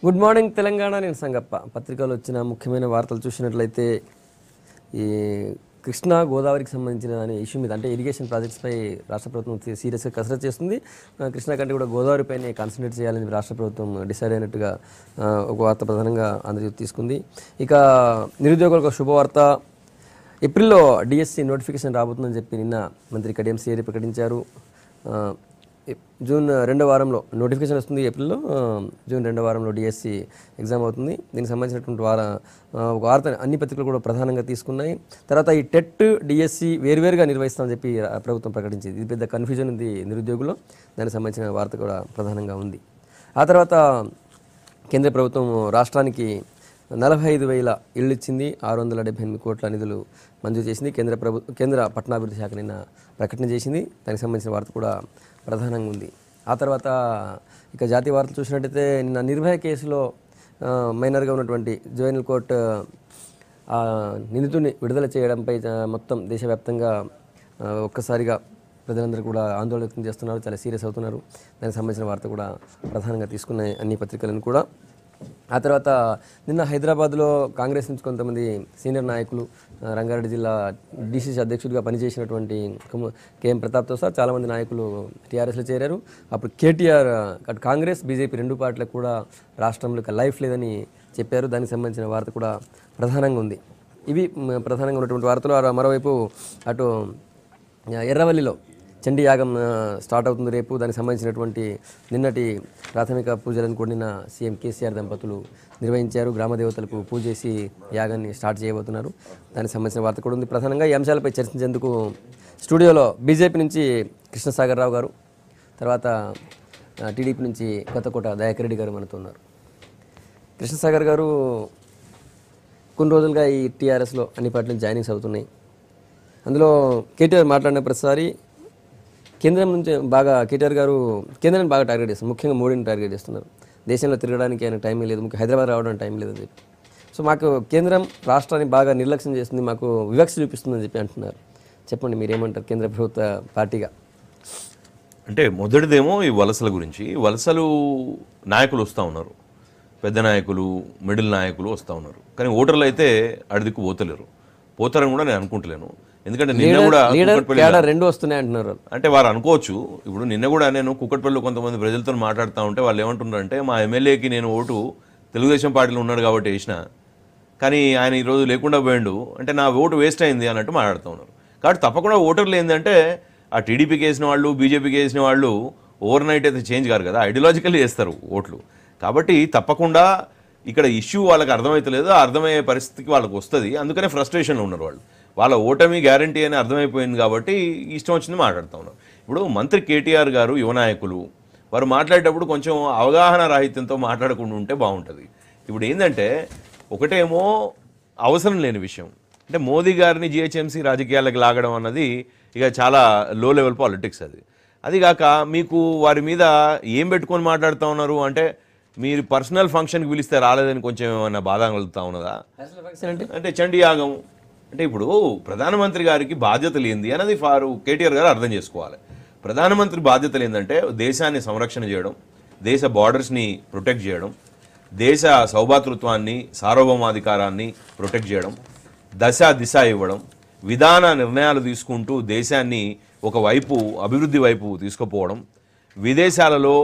Good morning Telangana. నేను సంగప్ప. పత్రికలో వచ్చిన ముఖ్యమైన వార్తలు చూసినట్లయితే ఈ కృష్ణా గోదావరికి సంబంధించిన ఇష్యూ మీద అంటే ఇరిగేషన్ ప్రాజెక్ట్స్పై రాష్ట్ర ప్రభుత్వం సీరియస్గా కసరత్తు చేస్తుంది. కృష్ణా కంటే కూడా గోదావరిపైనే కాన్సన్ట్రేట్ చేయాలని రాష్ట్ర ప్రభుత్వం డిసైడ్ అయినట్టుగా ఒక వార్త ప్రధానంగా ఆంధ్రజ్యోతి తీసుకుంది. ఇక నిరుద్యోగులకు శుభవార్త. ఏప్రిల్లో డిఎస్సి నోటిఫికేషన్ రాబోతుందని చెప్పి నిన్న మంత్రి కడియం శ్రీహరి ప్రకటించారు. జూన్ 2వ వారంలో నోటిఫికేషన్ వస్తుంది. ఏప్రిల్లో జూన్ 2వ వారంలో డిఎస్సి ఎగ్జామ్ అవుతుంది. దీనికి సంబంధించినటువంటి ఒక వార్త అన్ని పత్రికలు కూడా ప్రధానంగా తీసుకున్నాయి. తర్వాత ఈ టెట్ డిఎస్సి వేరువేరుగా నిర్వహిస్తామని చెప్పి ప్రభుత్వం ప్రకటించింది. ఇది పెద్ద కన్ఫ్యూజన్ ఉంది నిరుద్యోగుల్లో. దానికి సంబంధించిన వార్త కూడా ప్రధానంగా ఉంది. ఆ తర్వాత కేంద్ర ప్రభుత్వం రాష్ట్రానికి 45,000 ఇళ్ళు ఇచ్చింది. 678 కోట్ల నిధులు మంజూరు చేసింది. కేంద్ర పట్టణాభివృద్ధి శాఖ నిన్న ప్రకటన చేసింది. దానికి సంబంధించిన వార్త కూడా ప్రధానంగా ఉంది. ఆ తర్వాత ఇక జాతీయ వార్తలు చూసినట్టయితే నిన్న నిర్భయ కేసులో మైనర్గా ఉన్నటువంటి జువెనైల్ కోర్టు నిందితుడిని విడుదల చేయడంపై మొత్తం దేశవ్యాప్తంగా ఒక్కసారిగా ప్రజలందరూ కూడా ఆందోళన వ్యక్తం చేస్తున్నారు, చాలా సీరియస్ అవుతున్నారు. దానికి సంబంధించిన వార్త కూడా ప్రధానంగా తీసుకున్నాయి అన్ని పత్రికలను కూడా. ఆ తర్వాత నిన్న హైదరాబాద్లో కాంగ్రెస్ నుంచి కొంతమంది సీనియర్ నాయకులు, రంగారెడ్డి జిల్లా డిసిసి అధ్యక్షుడిగా పనిచేసినటువంటి కేఎం ప్రతాప్తో సార్ చాలామంది నాయకులు టీఆర్ఎస్లో చేరారు. అప్పుడు కేటీఆర్ అటు కాంగ్రెస్ బీజేపీ రెండు పార్టీలకు కూడా రాష్ట్రంలో లైఫ్ లేదని చెప్పారు. దానికి సంబంధించిన వార్త కూడా ప్రధానంగా ఉంది. ఇవి ప్రధానంగా ఉన్నటువంటి వార్తలు. మరోవైపు అటు ఎర్రవల్లిలో చండీ యాగం స్టార్ట్ అవుతుంది రేపు. దానికి సంబంధించినటువంటి నిన్నటి ప్రాథమిక పూజలను కూడా నిన్న సీఎం కేసీఆర్ దంపతులు నిర్వహించారు. గ్రామ దేవతలకు పూజ చేసి యాగాన్ని స్టార్ట్ చేయబోతున్నారు. దానికి సంబంధించిన వార్త కూడా ఉంది. ప్రధానంగా ఈ అంశాలపై చర్చించేందుకు స్టూడియోలో బీజేపీ నుంచి కృష్ణసాగర్ రావు గారు, తర్వాత టీడీపీ నుంచి కొత్తకోట దయాకర్ రెడ్డి గారు మనతో ఉన్నారు. కృష్ణసాగర్ గారు, కొన్ని రోజులుగా ఈ టీఆర్ఎస్లో అన్ని పార్టీలు జాయినింగ్స్ అవుతున్నాయి. అందులో కేటీఆర్ మాట్లాడిన ప్రతిసారి కేంద్రం నుంచి బాగా కేటీఆర్ గారు కేంద్రాన్ని బాగా టార్గెట్ చేస్తున్నారు. ముఖ్యంగా మోడీని టార్గెట్ చేస్తున్నారు. దేశంలో తిరగడానికి ఆయన టైం లేదు, ముఖ్య హైదరాబాద్ రావడానికి టైం లేదని చెప్పి. సో మాకు కేంద్రం రాష్ట్రాన్ని బాగా నిర్లక్ష్యం చేస్తుంది, మాకు వివక్ష చూపిస్తుందని చెప్పి అంటున్నారు. చెప్పండి, మీరేమంటారు కేంద్ర ప్రభుత్వ పార్టీగా? అంటే మొదటిదేమో ఈ వలసల గురించి. వలసలు నాయకులు వస్తూ ఉన్నారు, పెద్ద నాయకులు, మిడిల్ నాయకులు వస్తూ ఉన్నారు. కానీ ఓటర్లు అయితే అడిదిక్కు పోతలేరు. పోతారని కూడా నేను అనుకుంటలేను. ఎందుకంటే నిన్న కూడా రెండు వస్తున్నాయి అంటున్నారు. అంటే వారు అనుకోవచ్చు. ఇప్పుడు నిన్న కూడా నేను కుక్కట్పల్లిలో కొంతమంది ప్రజలతో మాట్లాడుతూ ఉంటే వాళ్ళు ఏమంటున్నారంటే, మా ఎమ్మెల్యేకి నేను ఓటు తెలుగుదేశం పార్టీలో ఉన్నాడు కాబట్టి వేసిన, కానీ ఆయన ఈరోజు లేకుండా పోయిండు అంటే నా ఓటు వేస్ట్ అయింది అన్నట్టు మాట్లాడుతూ ఉన్నారు. కాబట్టి తప్పకుండా ఓటర్లు ఏంటంటే ఆ టీడీపీకి వేసిన వాళ్ళు, బీజేపీకి వేసిన వాళ్ళు ఓవర్ నైట్ అయితే చేంజ్ కారు కదా, ఐడియాలజికల్లీ వేస్తారు ఓట్లు. కాబట్టి తప్పకుండా ఇక్కడ ఇష్యూ వాళ్ళకి అర్థమవుతలేదు, అర్థమయ్యే పరిస్థితికి వాళ్ళకి వస్తుంది. అందుకనే ఫ్రస్ట్రేషన్లో ఉన్నారు వాళ్ళు. వాళ్ళ ఓటమి గ్యారంటీ అని అర్థమైపోయింది కాబట్టి ఇష్టం వచ్చింది మాట్లాడుతూ ఉన్నారు. ఇప్పుడు మంత్రి కేటీఆర్ గారు యువ నాయకులు, వారు మాట్లాడేటప్పుడు కొంచెం అవగాహన రాహిత్యంతో మాట్లాడకుండా ఉంటే బాగుంటుంది. ఇప్పుడు ఏంటంటే ఒకటేమో అవసరం లేని విషయం అంటే మోదీ గారిని జిహెచ్ఎంసీ రాజకీయాలకు లాగడం అన్నది ఇక చాలా లో లెవెల్ పాలిటిక్స్. అదిగాక మీకు వారి మీద ఏం పెట్టుకొని మాట్లాడుతూ ఉన్నారు అంటే, మీరు పర్సనల్ ఫంక్షన్కి పిలిస్తే రాలేదని కొంచెం ఏమైనా బాధ కలుగుతూ ఉన్నదా? అంటే చండీ యాగం అంటే ఇప్పుడు ప్రధానమంత్రి గారికి బాధ్యతలు ఏంది అన్నది కేటీఆర్ గారు అర్థం చేసుకోవాలి. ప్రధానమంత్రి బాధ్యతలు ఏంటంటే దేశాన్ని సంరక్షణ చేయడం, దేశ బార్డర్స్ని ప్రొటెక్ట్ చేయడం, దేశ సౌభాతృత్వాన్ని, సార్వభౌమాధికారాన్ని ప్రొటెక్ట్ చేయడం, దిశ ఇవ్వడం, విధాన నిర్ణయాలు తీసుకుంటూ దేశాన్ని ఒకవైపు అభివృద్ధి వైపు తీసుకుపోవడం, విదేశాలలో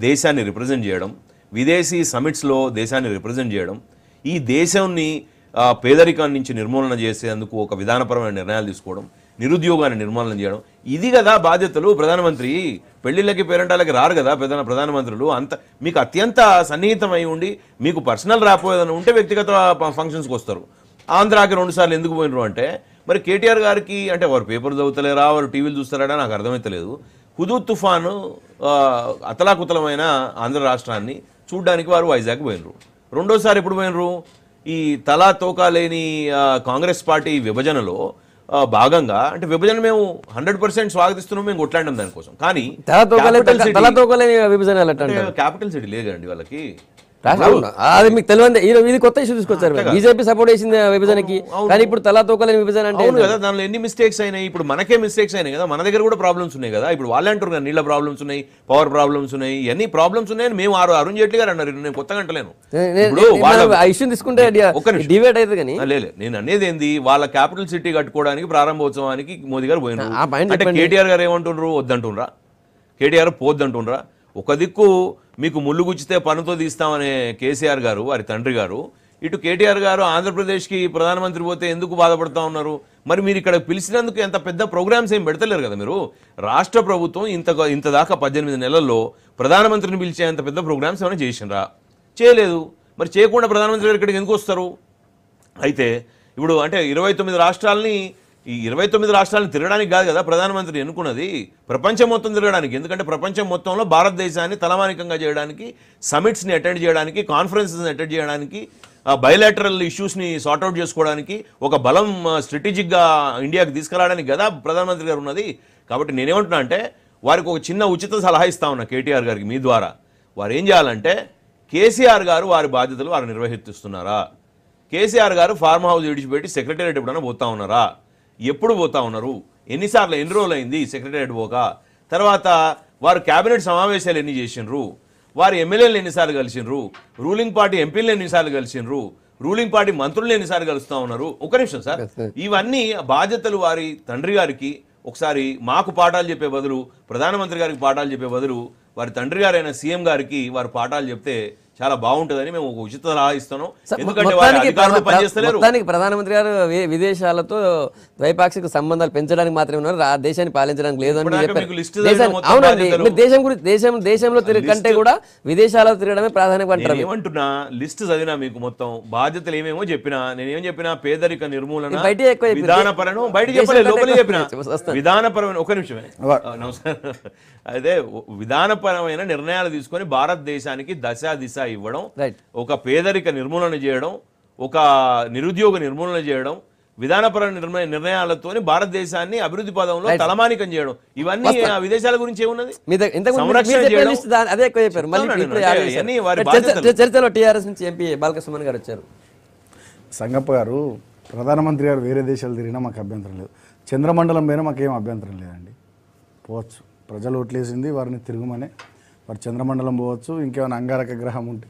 దేశాన్ని రిప్రజెంట్ చేయడం, విదేశీ సమిట్స్లో దేశాన్ని రిప్రజెంట్ చేయడం, ఈ దేశాన్ని పేదరికం నుంచి నిర్మూలన చేసేందుకు ఒక విధానపరమైన నిర్ణయాలు తీసుకోవడం, నిరుద్యోగాన్ని నిర్మూలన చేయడం, ఇది కదా బాధ్యతలు. ప్రధానమంత్రి పెళ్లిళ్ళకి పేరెంటాలకి రారు కదా ప్రధానమంత్రులు. అంత మీకు అత్యంత సన్నిహితమై ఉండి మీకు పర్సనల్ రాపోయేదని ఉంటే వ్యక్తిగత ఫంక్షన్స్కి వస్తారు. ఆంధ్రాకి 2 సార్లు ఎందుకు పోయినరు అంటే, మరి కేటీఆర్ గారికి అంటే వారు పేపర్ చదువుతలేరా, వారు టీవీలు చూస్తారా నాకు అర్థమైతలేదు. హుదూద్ తుఫాను అతలాకుతలమైన ఆంధ్ర రాష్ట్రాన్ని చూడ్డానికి వారు వైజాగ్ పోయినరు. రెండోసారి ఎప్పుడు పోయినరు? ఈ తలా తోకా లేని కాంగ్రెస్ పార్టీ విభజనలో భాగంగా, అంటే విభజన మేము 100% స్వాగతిస్తున్నాం, మేము కొట్లాడినాం దానికోసం. కానీ క్యాపిటల్ సిటీ లేదు కదండి వాళ్ళకి. అది మీకు తెలియదు. ఇది కొత్త ఇష్యూ తీసుకొచ్చారు. బీజేపీ సపోర్ట్ చేసింది విభజనకి, కానీ ఇప్పుడు తలా తోకలేని విభజన అంటే అవును కదా, దానిలో ఎన్ని మిస్టేక్స్ అయినాయి. ఇప్పుడు మనకే మిస్టేక్స్ అయినాయి కదా, మన దగ్గర కూడా ప్రాబ్లమ్స్ ఉన్నాయి కదా. ఇప్పుడు వాళ్ళు అంటారు కదా, నీళ్ళ ప్రాబ్లమ్స్ ఉన్నాయి, పవర్ ప్రాబ్లమ్స్ ఉన్నాయి, ఇవన్నీ ప్రాబ్లమ్స్ ఉన్నాయని మేము అరుణ్ జైట్లీ గారు అన్నారు. నేను కొత్తగా అంటలేను. ఆ ఇష్యూ తీసుకుంటే డిబేట్ అయితే కానీ లేదు, నేను అనేది ఏంది, వాళ్ళ క్యాపిటల్ సిటీ కట్టుకోవడానికి ప్రారంభోత్సవానికి మోదీ గారు పోయినారు. అంటే కేటీఆర్ గారు ఏమంటుండ్రు, వద్దంటుండ్రా? కేటీఆర్ పోద్దంటుండ్రా? ఒక దిక్కు మీకు ముళ్ళు గుచ్చితే పనుతో తీస్తామనే కేసీఆర్ గారు, వారి తండ్రి గారు, ఇటు కేటీఆర్ గారు ఆంధ్రప్రదేశ్కి ప్రధానమంత్రి పోతే ఎందుకు బాధపడతా ఉన్నారు? మరి మీరు ఇక్కడ పిలిచినందుకు ఎంత పెద్ద ప్రోగ్రామ్స్ ఏం పెడతలేరు కదా మీరు. రాష్ట్ర ప్రభుత్వం ఇంత దాకా 18 నెలల్లో ప్రధానమంత్రిని పిలిచేంత పెద్ద ప్రోగ్రామ్స్ ఏమైనా చేసిండ్రా? చేయలేదు. మరి చేయకుండా ప్రధానమంత్రి గారు ఇక్కడికి ఎందుకు వస్తారు? అయితే ఇప్పుడు అంటే 29 రాష్ట్రాలని, ఈ 29 రాష్ట్రాలను తిరగడానికి కాదు కదా ప్రధానమంత్రి ఎన్నుకున్నది, ప్రపంచం మొత్తం తిరగడానికి. ఎందుకంటే ప్రపంచం మొత్తంలో భారతదేశాన్ని తలమానికంగా చేయడానికి, సమిట్స్ని అటెండ్ చేయడానికి, కాన్ఫరెన్సెస్ని అటెండ్ చేయడానికి, బయలాటరల్ ఇష్యూస్ని సార్ట్అవుట్ చేసుకోవడానికి, ఒక బలం స్ట్రాటజిక్గా ఇండియాకి తీసుకురావడానికి కదా ప్రధానమంత్రి గారు ఉన్నది. కాబట్టి నేనేమంటున్నా అంటే, వారికి ఒక చిన్న ఉచిత సలహా ఇస్తా ఉన్నా కేటీఆర్ గారికి మీ ద్వారా. వారు ఏం చేయాలంటే, కేసీఆర్ గారు వారి బాధ్యతలు వారు నిర్వహిస్తున్నారా? కేసీఆర్ గారు ఫార్మ్ హౌస్ విడిచిపెట్టి సెక్రటేరియట్ ఎప్పుడైనా పోతా ఉన్నారా? ఎప్పుడు పోతా ఉన్నారు? ఎన్ని రోజులు అయింది సెక్రటేరియట్ పోక? తర్వాత వారు కేబినెట్ సమావేశాలు ఎన్ని చేసిండ్రు? వారు ఎమ్మెల్యేలు ఎన్నిసార్లు కలిసిండ్రు? రూలింగ్ పార్టీ ఎంపీలను ఎన్నిసార్లు కలిసిండ్రు? రూలింగ్ పార్టీ మంత్రులను ఎన్నిసార్లు కలుస్తూ ఉన్నారు? ఒక నిమిషం సార్, ఇవన్నీ బాధ్యతలు వారి తండ్రి గారికి ఒకసారి మాకు పాఠాలు చెప్పే బదులు, ప్రధానమంత్రి గారికి పాఠాలు చెప్పే బదులు, వారి తండ్రి గారైన సీఎం గారికి వారు పాఠాలు చెప్తే చాలా బాగుంటుందని మేము ఒక ఉచిత సలహా ఇస్తున్నాం. ఎందుకంటే వారి అధికారులు పనిచేస్తలేరు. ప్రధానమంత్రి గారు విదేశాలతో ద్వైపాక్షిక సంబంధాలు పెంచడానికి మాత్రమే ఉన్నారు, ఆ దేశాన్ని పాలించడానికి లేదు అని చెప్పారు. అవునండి, దేశం గురించి దేశంలో తిరిగి కంటే కూడా విదేశాలలో తిరగడమే ప్రాధాన్యత. ఏమంటున్నా, లిస్ట్ చదివినా మీకు మొత్తం బాధ్యతలు ఏమేమో చెప్పినా. నేనేం చెప్పినా, పేదరిక నిర్మూలన, విధానపరమైన, బయట చెప్పలేదు లోపలే చెప్పిన విధానపరమైన, ఒక నిమిషమే నమస్కారం, అదే విధానపరమైన నిర్ణయాలు తీసుకొని భారతదేశానికి దిశ ఇవ్వడం, ఒక పేదరిక నిర్మూలన చేయడం, ఒక నిరుద్యోగ నిర్మూలన చేయడం, విధానపరమైన నిర్ణయాలతో భారతదేశాన్ని అభివృద్ధి పదంలో తలమానికం చేయడం, ఇవన్నీ విదేశాల గురించి ఏమున్నది. చర్చలో టీఆర్ఎస్ నుంచి ఎంపీ బాలకృష్ణ గారు వచ్చారు. సంగప్ప గారు, ప్రధానమంత్రి గారు వేరే దేశాలు తిరిగినా మాకు అభ్యంతరం లేదు, చంద్రమండలం పైన మాకేం అభ్యంతరం లేదండి. పోవచ్చు, ప్రజలు ఓట్లేసింది వారిని తిరుగుమనే. వారు చంద్రమండలం పోవచ్చు, ఇంకేమైనా అంగారక గ్రహం ఉంటే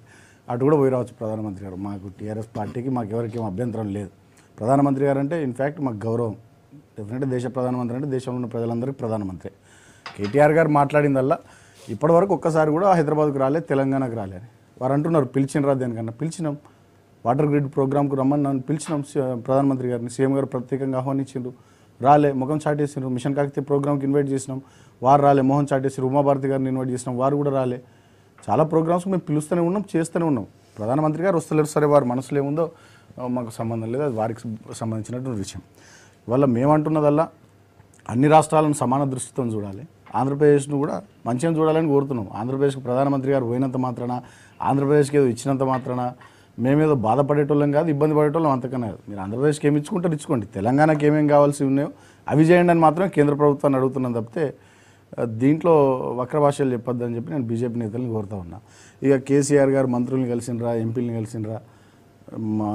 అటు కూడా పోయి రావచ్చు ప్రధానమంత్రి గారు. మాకు టీఆర్ఎస్ పార్టీకి మాకు ఎవరికి ఏం అభ్యంతరం లేదు. ప్రధానమంత్రి గారు అంటే ఇన్ఫ్యాక్ట్ మాకు గౌరవం. డెఫినెట్గా దేశ ప్రధానమంత్రి అంటే దేశంలో ఉన్న ప్రజలందరికీ ప్రధానమంత్రి. కేటీఆర్ గారు మాట్లాడిందల్లా ఇప్పటివరకు ఒక్కసారి కూడా హైదరాబాద్కు రాలే, తెలంగాణకు రాలే అని వారు అంటున్నారు. పిలిచినరా దేనికన్నా? పిలిచినాం. వాటర్ గ్రిడ్ ప్రోగ్రామ్కు రమ్మని నన్ను పిలిచినాం. ప్రధానమంత్రి గారిని సీఎం గారు ప్రత్యేకంగా ఆహ్వానించారు, రాలే, ముఖం చాటేసారు. మిషన్ కాకతీయ ప్రోగ్రామ్కి ఇన్వైట్ చేసినాం, వారు రాలే, మోహన్ చాటేసారు. ఉమాభారతి గారిని ఇన్వైట్ చేసినాం, వారు కూడా రాలే. చాలా ప్రోగ్రామ్స్కి మేము పిలుస్తూనే ఉన్నాం, చేస్తూనే ఉన్నాం. ప్రధానమంత్రి గారు వస్తలేరు, సరే వారి మనసులో ఏముందో మాకు సంబంధం లేదు, అది వారికి సంబంధించినటువంటి విషయం. ఇవాళ మేమంటున్నదల్లా అన్ని రాష్ట్రాలను సమాన దృష్టితో చూడాలి, ఆంధ్రప్రదేశ్ను కూడా మంచిగా చూడాలని కోరుతున్నాం. ఆంధ్రప్రదేశ్కి ప్రధానమంత్రి గారు పోయినంత మాత్రాన, ఆంధ్రప్రదేశ్కి ఏదో ఇచ్చినంత మాత్రాన మేమేదో బాధపడేటోళ్ళం కాదు, ఇబ్బంది పడేటోళ్ళం అంతకన్నా కాదు. మీరు ఆంధ్రప్రదేశ్కి ఏమి ఇచ్చుకుంటారు ఇచ్చుకోండి, తెలంగాణకి ఏమేమి కావాల్సి ఉన్నాయో అవి చేయండి అని మాత్రం కేంద్ర ప్రభుత్వాన్ని అడుగుతున్నాను తప్పితే దీంట్లో వక్ర భాషలు చెప్పొద్దని చెప్పి నేను బీజేపీ నేతలను కోరుతా ఉన్నా. ఇక కేసీఆర్ గారు మంత్రుల్ని కలిసినరా, ఎంపీలని కలిసినరా, మా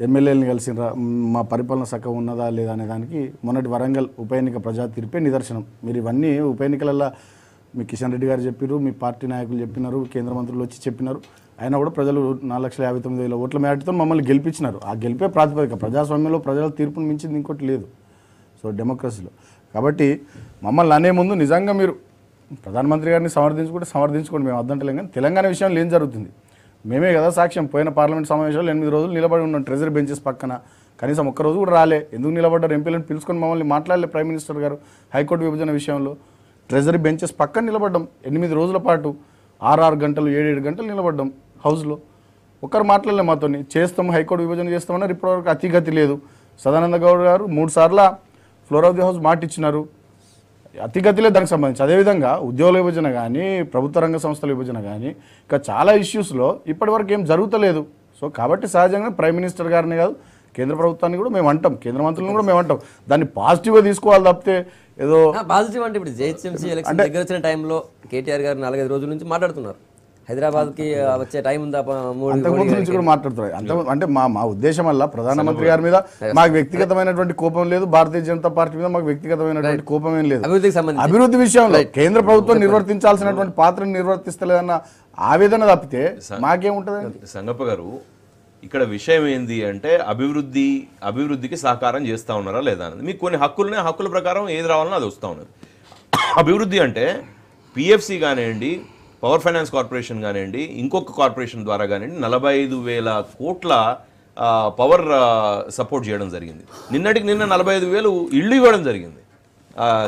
ఎమ్మెల్యేలని కలిసినరా, మా పరిపాలన చక్కగా ఉన్నదా లేదా అనే దానికి మొన్నటి వరంగల్ ఉప ఎన్నిక ప్రజా తీర్పే నిదర్శనం. మీరు ఇవన్నీ ఉప ఎన్నికలలో మీ కిషన్ రెడ్డి గారు చెప్పారు, మీ పార్టీ నాయకులు చెప్పినారు, కేంద్ర మంత్రులు వచ్చి చెప్పినారు, అయినా కూడా ప్రజలు 4,59,000 ఓట్ల మేరటితో మమ్మల్ని గెలిపించినారు. ఆ గెలిపే ప్రాతిపదిక. ప్రజాస్వామ్యంలో ప్రజల తీర్పును మించింది ఇంకోటి లేదు, సో డెమోక్రసీలో. కాబట్టి మమ్మల్ని అనే ముందు నిజంగా మీరు ప్రధానమంత్రి గారిని సమర్థించుకోండి, మేము అద్దంటలేం. కానీ తెలంగాణ విషయంలో ఏం జరుగుతుంది మేమే కదా సాక్ష్యం. పోయిన పార్లమెంట్ సమావేశాలు 8 రోజులు నిలబడి ఉన్నాం ట్రెజరీ బెంచెస్ పక్కన, కనీసం ఒక్కరోజు కూడా రాలే. ఎందుకు నిలబడ్డారు? ఎంపీలను పిలుచుకొని మమ్మల్ని మాట్లాడలే ప్రైమ్ మినిస్టర్ గారు. హైకోర్టు విభజన విషయంలో ట్రెజరీ బెంచెస్ పక్కన నిలబడ్డాం 8 రోజుల పాటు, 6 గంటలు 7 గంటలు నిలబడ్డాం హౌస్లో. ఒక్కరు మాట్లాడలే మాతో. చేస్తాం, హైకోర్టు విభజన చేస్తామన్నారు, ఇప్పటివరకు అతిగతి లేదు. సదానంద గౌడ్ గారు 3 సార్లు ఫ్లోర్ ఆఫ్ ది హౌస్ మాట ఇచ్చినారు, అతిగతిలే దానికి సంబంధించి. అదేవిధంగా ఉద్యోగుల విభజన కానీ, ప్రభుత్వ రంగ సంస్థల విభజన కానీ, ఇంకా చాలా ఇష్యూస్లో ఇప్పటివరకు ఏం జరుగుతలేదు. సో కాబట్టి సహజంగా ప్రైమ్ మినిస్టర్ గారిని కాదు, కేంద్ర ప్రభుత్వాన్ని కూడా మేము అంటాం, కేంద్ర మంత్రులను కూడా మేము అంటాం. దాన్ని పాజిటివ్గా తీసుకోవాలి తప్పితే ఏదో పాజిటివ్ అంటే ఇప్పుడు జిహెచ్ఎంసీ ఎలక్షన్ దగ్గర వచ్చిన టైంలో కేటీఆర్ గారు 4-5 రోజుల నుంచి మాట్లాడుతున్నారు. హైదరాబాద్కి వచ్చే టైం ఉందా అంతకుముందు నుంచి కూడా మాట్లాడుతున్నారు. అంటే మా ఉద్దేశం వల్ల ప్రధానమంత్రి గారి మీద మాకు వ్యక్తిగతమైనటువంటి కోపం లేదు, భారతీయ జనతా పార్టీ మీద మాకు వ్యక్తిగతమైనటువంటి కోపం ఏం లేదు. అభివృద్ధికి సంబంధించి అభివృద్ధి విషయంలో కేంద్ర ప్రభుత్వం నిర్వర్తించాల్సినటువంటి పాత్రను నిర్వర్తిస్తలేదన్న ఆవేదన తప్పితే మాకేముంటుంది? సంగప్ప గారు, ఇక్కడ విషయం ఏంది అంటే అభివృద్ధికి సహకారం చేస్తూ ఉన్నారా లేదా అనేది. మీకు కొన్ని హక్కుల ప్రకారం ఏది రావాలన్నా అది వస్తూ ఉన్నది. అభివృద్ధి అంటే పిఎఫ్సి కానివ్వండి, పవర్ ఫైనాన్స్ కార్పొరేషన్ కానివ్వండి, ఇంకొక కార్పొరేషన్ ద్వారా కానివ్వండి 45,000 కోట్ల పవర్ సపోర్ట్ చేయడం జరిగింది. నిన్నటికి నిన్న 45,000 ఇళ్ళు ఇవ్వడం జరిగింది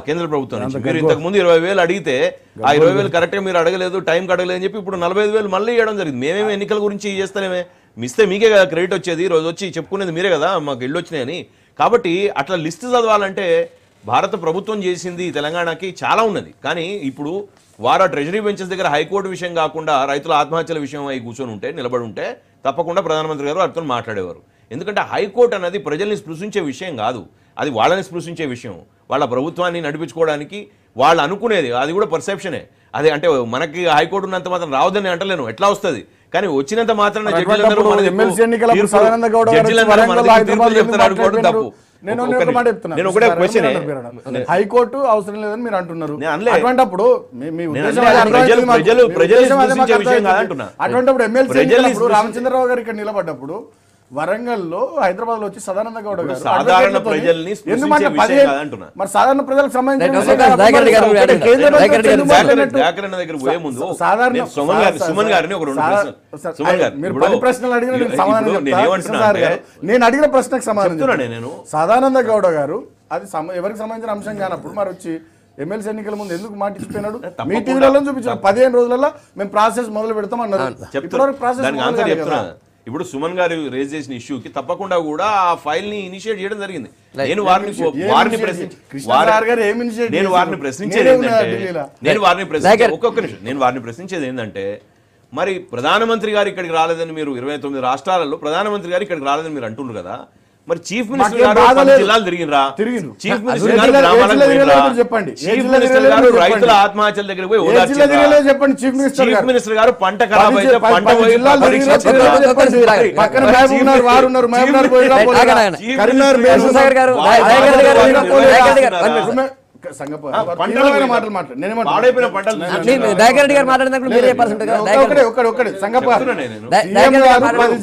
కేంద్ర ప్రభుత్వం నుంచి. మీరు ఇంతకుముందు 20,000 అడిగితే ఆ 20,000 కరెక్ట్గా మీరు అడగలేదు, టైంకి అడగలేదు అని చెప్పి ఇప్పుడు 45,000 మళ్ళీ ఇవ్వడం జరిగింది. మేమేమి ఎన్నికల గురించి చేస్తానేమే, మిస్తే మీకే కదా క్రెడిట్ వచ్చేది, రోజు వచ్చి చెప్పుకునేది మీరే కదా మాకు ఇళ్ళు వచ్చినాయని. కాబట్టి అట్లా లిస్ట్ చదవాలంటే భారత ప్రభుత్వం చేసింది తెలంగాణకి చాలా ఉన్నది. కానీ ఇప్పుడు వారు ట్రెజరీ బెంచెస్ దగ్గర హైకోర్టు విషయం కాకుండా రైతుల ఆత్మహత్యల విషయం అయి కూర్చొని ఉంటే, నిలబడి ఉంటే తప్పకుండా ప్రధానమంత్రి గారు వారితో మాట్లాడేవారు. ఎందుకంటే హైకోర్టు అనేది ప్రజల్ని స్పృశించే విషయం కాదు, అది వాళ్ళని స్పృశించే విషయం. వాళ్ళ ప్రభుత్వాన్ని నడిపించుకోవడానికి వాళ్ళు అనుకునేది, అది కూడా పర్సెప్షనే. అదే అంటే మనకి హైకోర్టు ఉన్నంత మాత్రం రావద్దని అంటలేను, ఎట్లా వస్తుంది. కానీ వచ్చినంత మాత్రం హైకోర్టు అవసరం లేదని మీరు అంటున్నారు. అటువంటిప్పుడు ఎమ్మెల్సీ రామచంద్రరావు గారు ఇక్కడ నిలబడ్డప్పుడు వరంగల్లో హైదరాబాద్ లో వచ్చి సదానంద గౌడ గారు సాధారణ ప్రజల్ని మరి సాధారణ ప్రజలకు సంబంధించిన ప్రశ్నలు అడిగిన నేను అడిగిన ప్రశ్నకు సమాధానం సదానంద గౌడ గారు అది ఎవరికి సంబంధించిన అంశం కానప్పుడు మరి వచ్చి ఎమ్మెల్సీ ఎన్నికల ముందు ఎందుకు మాట ఇచ్చిపోయినాడు? మీ టీవీలలో చూపించారు 15 రోజులలో మేము ప్రాసెస్ మొదలు పెడతామన్నారు. ప్రాసెస్ ఇప్పుడు సుమన్ గారు రేజ్ చేసిన ఇష్యూకి తప్పకుండా కూడా ఆ ఫైల్ ని ఇనిషియేట్ చేయడం జరిగింది. నేను వారిని ప్రశ్నించేది ఏంటంటే మరి ప్రధానమంత్రి గారు ఇక్కడికి రాలేదని మీరు 29 రాష్ట్రాలలో ప్రధానమంత్రి గారు ఇక్కడికి రాలేదని మీరు అంటున్నారు కదా, మరి చీఫ్ మినిస్టర్ గారు జిల్లాలు తిరిగినరా? చీఫ్ మినిస్టర్ గారు గ్రామాలకు పోయినరా? చీఫ్ మినిస్టర్ గారు రైతుల ఆత్మహత్యల దగ్గర పోయి చెప్పండి. చీఫ్ మినిస్టర్ గారు పంట ఖరాబ్ అయితే పంట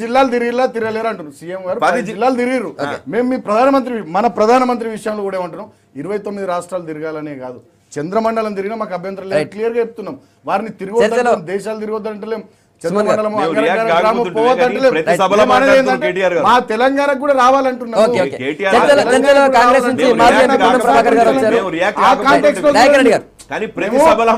జిల్లాలు తిరగలేరు అంటున్నారు సీఎం గారు. 10 జిల్లాలు తిరిగిరు. మేము మీ మన ప్రధానమంత్రి విషయంలో కూడా ఏమంటున్నాం, 29 రాష్ట్రాలు తిరగాలనే కాదు, చంద్రమండలం తిరిగినా మాకు అభ్యంతరం లేదు, క్లియర్ గా చెప్తున్నాం. వారిని తిరగొద్దు, దేశాలు తిరగొద్దంటలేం, చంద్రమండలం మా తెలంగాణకు కూడా రావాలంటున్నాం. కానీ ప్రతి సభలో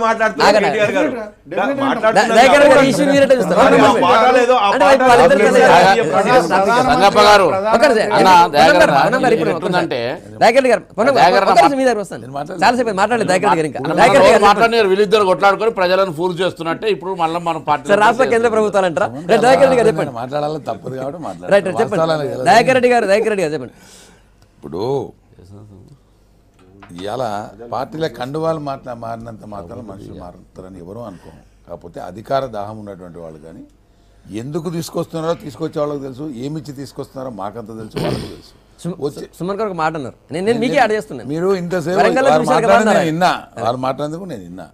వీళ్ళిద్దరు కొట్లాడుకొని ప్రజలను ఫూల్ చేస్తున్నట్టే ఇప్పుడు మళ్ళీ మనం రాష్ట్ర కేంద్ర ప్రభుత్వాలు అంటారా? మాట్లాడాలి తప్పదు కాబట్టి మాట్లాడాలి. ఇప్పుడు ఇలా పార్టీల కండువాలు మారినంత మాత్రం మనుషులు మారుతారని ఎవరూ అనుకోము. కాకపోతే అధికార దాహం ఉన్నటువంటి వాళ్ళు కానీ ఎందుకు తీసుకొస్తున్నారో తీసుకొచ్చే వాళ్ళకి తెలుసు, ఏమిచ్చి తీసుకొస్తున్నారో మాకంత తెలుసు, వాళ్ళకు తెలుసు. సుమన్ గారు ఒక మాట అన్నారు, నేను మీకే యాడ్ చేస్తున్నాను. మీరు ఇంతసేపు విన్నా, వాళ్ళు మాట్లాడేందుకు నేను విన్నా,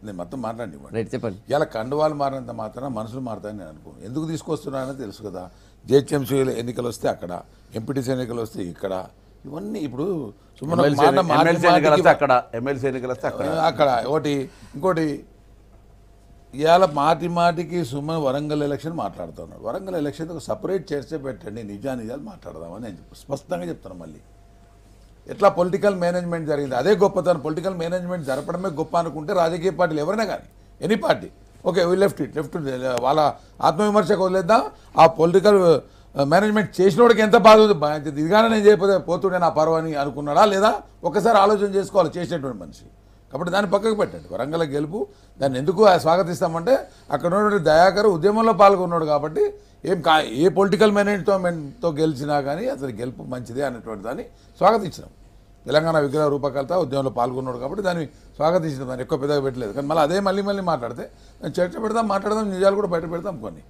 నేను మొత్తం మాట్లాడి చెప్పండి. ఇలా కండువాలు మారినంత మాత్రం మనుషులు మారుతారని నేను అనుకోను. ఎందుకు తీసుకొస్తున్నారని తెలుసు కదా. జిహెచ్ఎంసీ ఎన్నికలు వస్తే అక్కడ, ఎంపీటీసీ ఎన్నికలు వస్తే ఇక్కడ, ఇవన్నీ ఇప్పుడు అక్కడ ఒకటి ఇంకోటి. ఇవాళ మాటికి సుమన్ వరంగల్ ఎలక్షన్ మాట్లాడుతున్నాడు. వరంగల్ ఎలక్షన్ ఒక సపరేట్ చర్చ పెట్టండి, నిజాలు మాట్లాడదామని నేను స్పష్టంగా చెప్తాను. మళ్ళీ ఎట్లా పొలిటికల్ మేనేజ్మెంట్ జరిగింది అదే గొప్పతనం. పొలిటికల్ మేనేజ్మెంట్ జరపడమే గొప్ప అనుకుంటే రాజకీయ పార్టీలు ఎవరైనా కానీ, ఎనీ పార్టీ, ఓకే లెఫ్ట్ వాళ్ళ ఆత్మవిమర్శకు వదిలేద్దాం. ఆ పొలిటికల్ మేనేజ్మెంట్ చేసినోడికి ఎంత బాధ ఉంది, ఇదిగానే నేను చేయకపోతే పోతుండే నా పర్వ అని అనుకున్నాడా లేదా ఒకసారి ఆలోచన చేసుకోవాలి చేసేటువంటి మనిషి. కాబట్టి దాన్ని పక్కకు పెట్టండి. వరంగల్ గెలుపు దాన్ని ఎందుకు స్వాగతిస్తామంటే అక్కడ ఉన్నటువంటి దయాకర్ ఉద్యమంలో పాల్గొన్నాడు కాబట్టి ఏ పొలిటికల్ మేనేజ్మెంట్తో గెలిచినా కానీ అతని గెలుపు మంచిదే అనేటువంటి దాన్ని స్వాగతించినాం. తెలంగాణ విగ్రహ రూపకల్త ఉద్యమంలో పాల్గొన్నాడు కాబట్టి దాన్ని స్వాగతించిన దాన్ని ఎక్కువ పెద్దగా పెట్టలేదు. కానీ మళ్ళీ అదే మళ్ళీ మాట్లాడితే చర్చ పెడదాం, మాట్లాడదాం, నిజాలు కూడా బయట పెడతాం కొన్ని.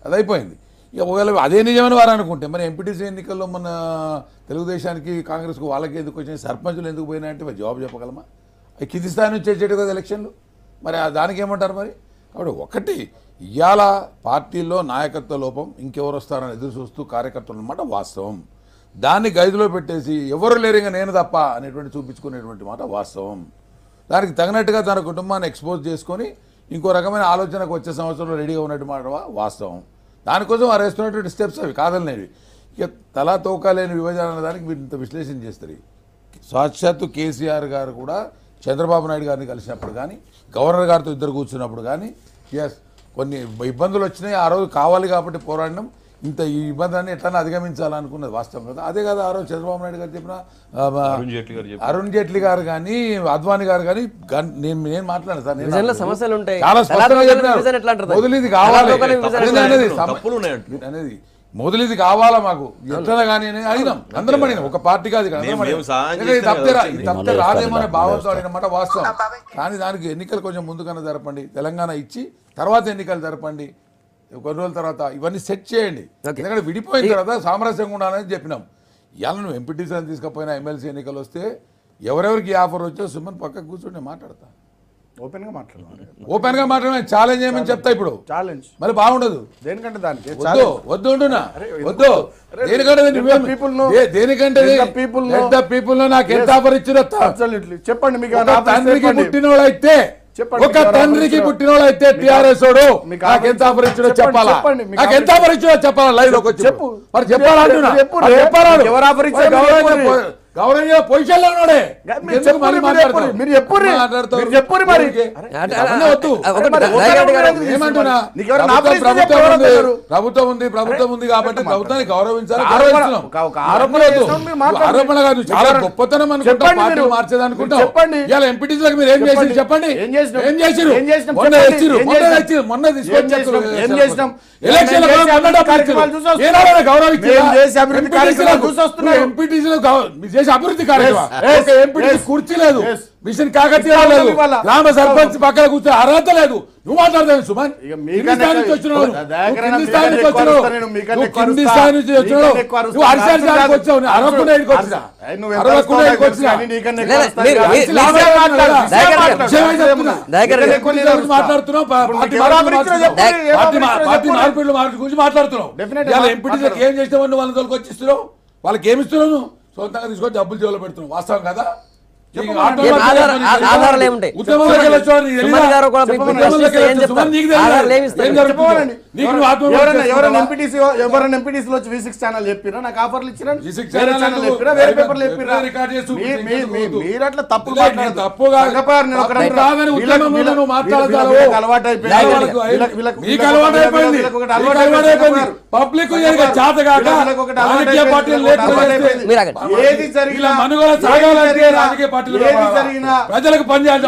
అది అయిపోయింది. ఇక ఒకవేళ అదే నిజమని వారు అనుకుంటే మరి ఎంపీటీసీ ఎన్నికల్లో మన తెలుగుదేశానికి కాంగ్రెస్కు వాళ్ళకి ఎందుకు వచ్చినాయి, సర్పంచులు ఎందుకు పోయినాయంటే మరి జవాబు చెప్పగలమా? అవి కింది స్థాయి నుంచి వచ్చేటి కదా ఎలక్షన్లు, మరి దానికి ఏమంటారు మరి? కాబట్టి ఒకటి ఇవాళ పార్టీల్లో నాయకత్వ లోపం, ఇంకెవరు వస్తారని ఎదురు చూస్తూ కార్యకర్తలు అన్నమాట వాస్తవం. దాన్ని గైదులో పెట్టేసి ఎవరు లేరు ఇంకా నేను తప్ప అనేటువంటి చూపించుకునేటువంటి మాట వాస్తవం. దానికి తగినట్టుగా తన కుటుంబాన్ని ఎక్స్పోజ్ చేసుకొని ఇంకో రకమైన ఆలోచనకు వచ్చే సంవత్సరంలో రెడీగా ఉన్నట్టు మాట వాస్తవం. దానికోసం వారు వేస్తున్నటువంటి స్టెప్స్ అవి కాదనేవి. ఇక తలా తోకాలేని విభజన అనే దానికి మీరు ఇంత విశ్లేషణ చేస్తారు. సాక్షాత్తు కేసీఆర్ గారు కూడా చంద్రబాబు నాయుడు గారిని కలిసినప్పుడు కానీ, గవర్నర్ గారితో ఇద్దరు కూర్చున్నప్పుడు కానీ కొన్ని ఇబ్బందులు వచ్చినాయి. ఆ రోజు కావాలి కాబట్టి పోరాడినాం, ఇంత ఈ ఇబ్బందిని ఎట్లా అధిగమించాలనుకున్నది వాస్తవం కదా. అదే కదా ఆ రోజు చంద్రబాబు నాయుడు గారు చెప్పిన, అరుణ్ జైట్లీ గారు కానీ, అద్వానీ గారు కానీ, నేను మాట్లాడాను సార్, చాలా స్పష్టంగా చెప్పినారు. మొదలుది కావాలి అనేది, మొదలుది కావాలా మాకు ఎట్లా కానీ అడిగినాం, అందరం అడిగినాం, ఒక పార్టీ కాదు తప్పితే రాదేమనే భావంతో అడిగినమాట వాస్తవం. కానీ దానికి ఎన్నికలు కొంచెం ముందుకన్నా జరపండి, తెలంగాణ ఇచ్చి తర్వాత ఎన్నికలు జరపండి, కొన్ని రోజుల తర్వాత ఇవన్నీ సెట్ చేయండి. ఎందుకంటే విడిపోయిన తర్వాత సామరస్యంగా ఉండాలని చెప్పినాం. ఇవాళ నువ్వు ఎంపీటీసీని తీసుకుపోయినా ఎమ్మెల్సీ ఎన్నికలు వస్తే ఎవరెవరికి ఆఫర్ వచ్చో సుమన్ పక్కకు కూర్చొని మాట్లాడతా, ఓపెన్గా మాట్లాడమని ఛాలెంజ్ చేయమని చెప్తా. ఇప్పుడు ఛాలెంజ్ మరి బాగుండదు, దేనికంటే దానికి వద్దు ఉంటున్నా, వద్దు దేనికంటే పీపుల్ నాకు ఎంత ఆఫర్ ఇచ్చిరో చెప్పండి. మీకు తండ్రికి పుట్టినోడైతే ఒక తండ్రికి పుట్టినోడైతే టీఆర్ఎస్ నాకు ఎంత ఆఫర్ ఇచ్చాడో చెప్పాలా, నాకు ఎంత ఆఫర్ ఇచ్చాడో చెప్పాలా, లైవ్ లోకి వచ్చి చెప్పు మరి చెప్పాలంటున్నా. గౌరవ పొజిషన్ లో ఉన్నాడే ప్రభుత్వం ఉంది కాబట్టి ప్రభుత్వాన్ని గౌరవించాలి. ఆరోపణ కాదు, చాలా గొప్పతనం అనుకుంటా, పార్టీ మార్చేది అనుకుంటాం. ఇవాళ ఎంపీటీసీలకు మీరు ఏం చేసి చెప్పండి, ఏం చేసిరు, మొన్న తీసుకొచ్చారు ఎలక్షన్ అభివృద్ధి కార్యక్రమం కుర్చీ లేదు, మిషన్ కాకతీయ లేదు, గ్రామ సర్పంచ్ పక్కన కూర్చొని అర్హత లేదు. నువ్వు మాట్లాడతావు సుమన్, కింది స్థాయి నుంచి వచ్చినావు, కింది స్థాయి నుంచి వచ్చినావు, నువ్వు అరిశానికి వచ్చావు, అరవకుండా మాట్లాడుతున్నావు, పార్టీ మార్పిడ్లు గురించి మాట్లాడుతున్నావు. ఎంపీటీసీకి ఏం చేస్తామని వాళ్ళని తోలుకు వచ్చిస్తున్నావు, వాళ్ళకి ఏమి ఇస్తున్నావు, సొంతంగా తీసుకొని డబ్బులు జోలో పెడుతున్నావు. వాస్తవం కదా? పబ్లిక్ మనుగడ సాగాలంటే రాజకీయ పార్టీలు ప్రజలకు పనిచేయాలి.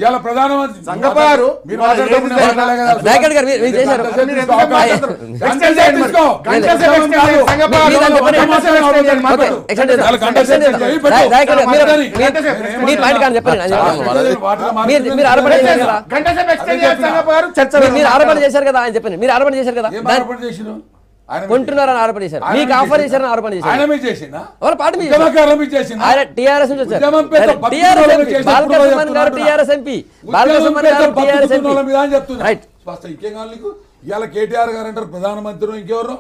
ఇవాళ ప్రధానమంత్రి సంగపారు ఆరోపణ చేశారు కదా ఆయన చెప్పండి, మీరు ఆరోపణ చేశారు కదా, కొంటున్నారని ఆరోపణ చేశారు, మీకు ఆఫర్ చేశారని ఆరోపణ చేశారు. ఆయన టీఆర్ఎస్ నుంచి వచ్చారు, బాలకృష్ణ గారు టీఆర్ఎస్ ఎంపీ, బాలకృష్ణ గారు టీఆర్ఎస్ ఎంపీ. ఇవాళ కేటీఆర్ గారు అంటారు ప్రధానమంత్రి, ఇంకెవరు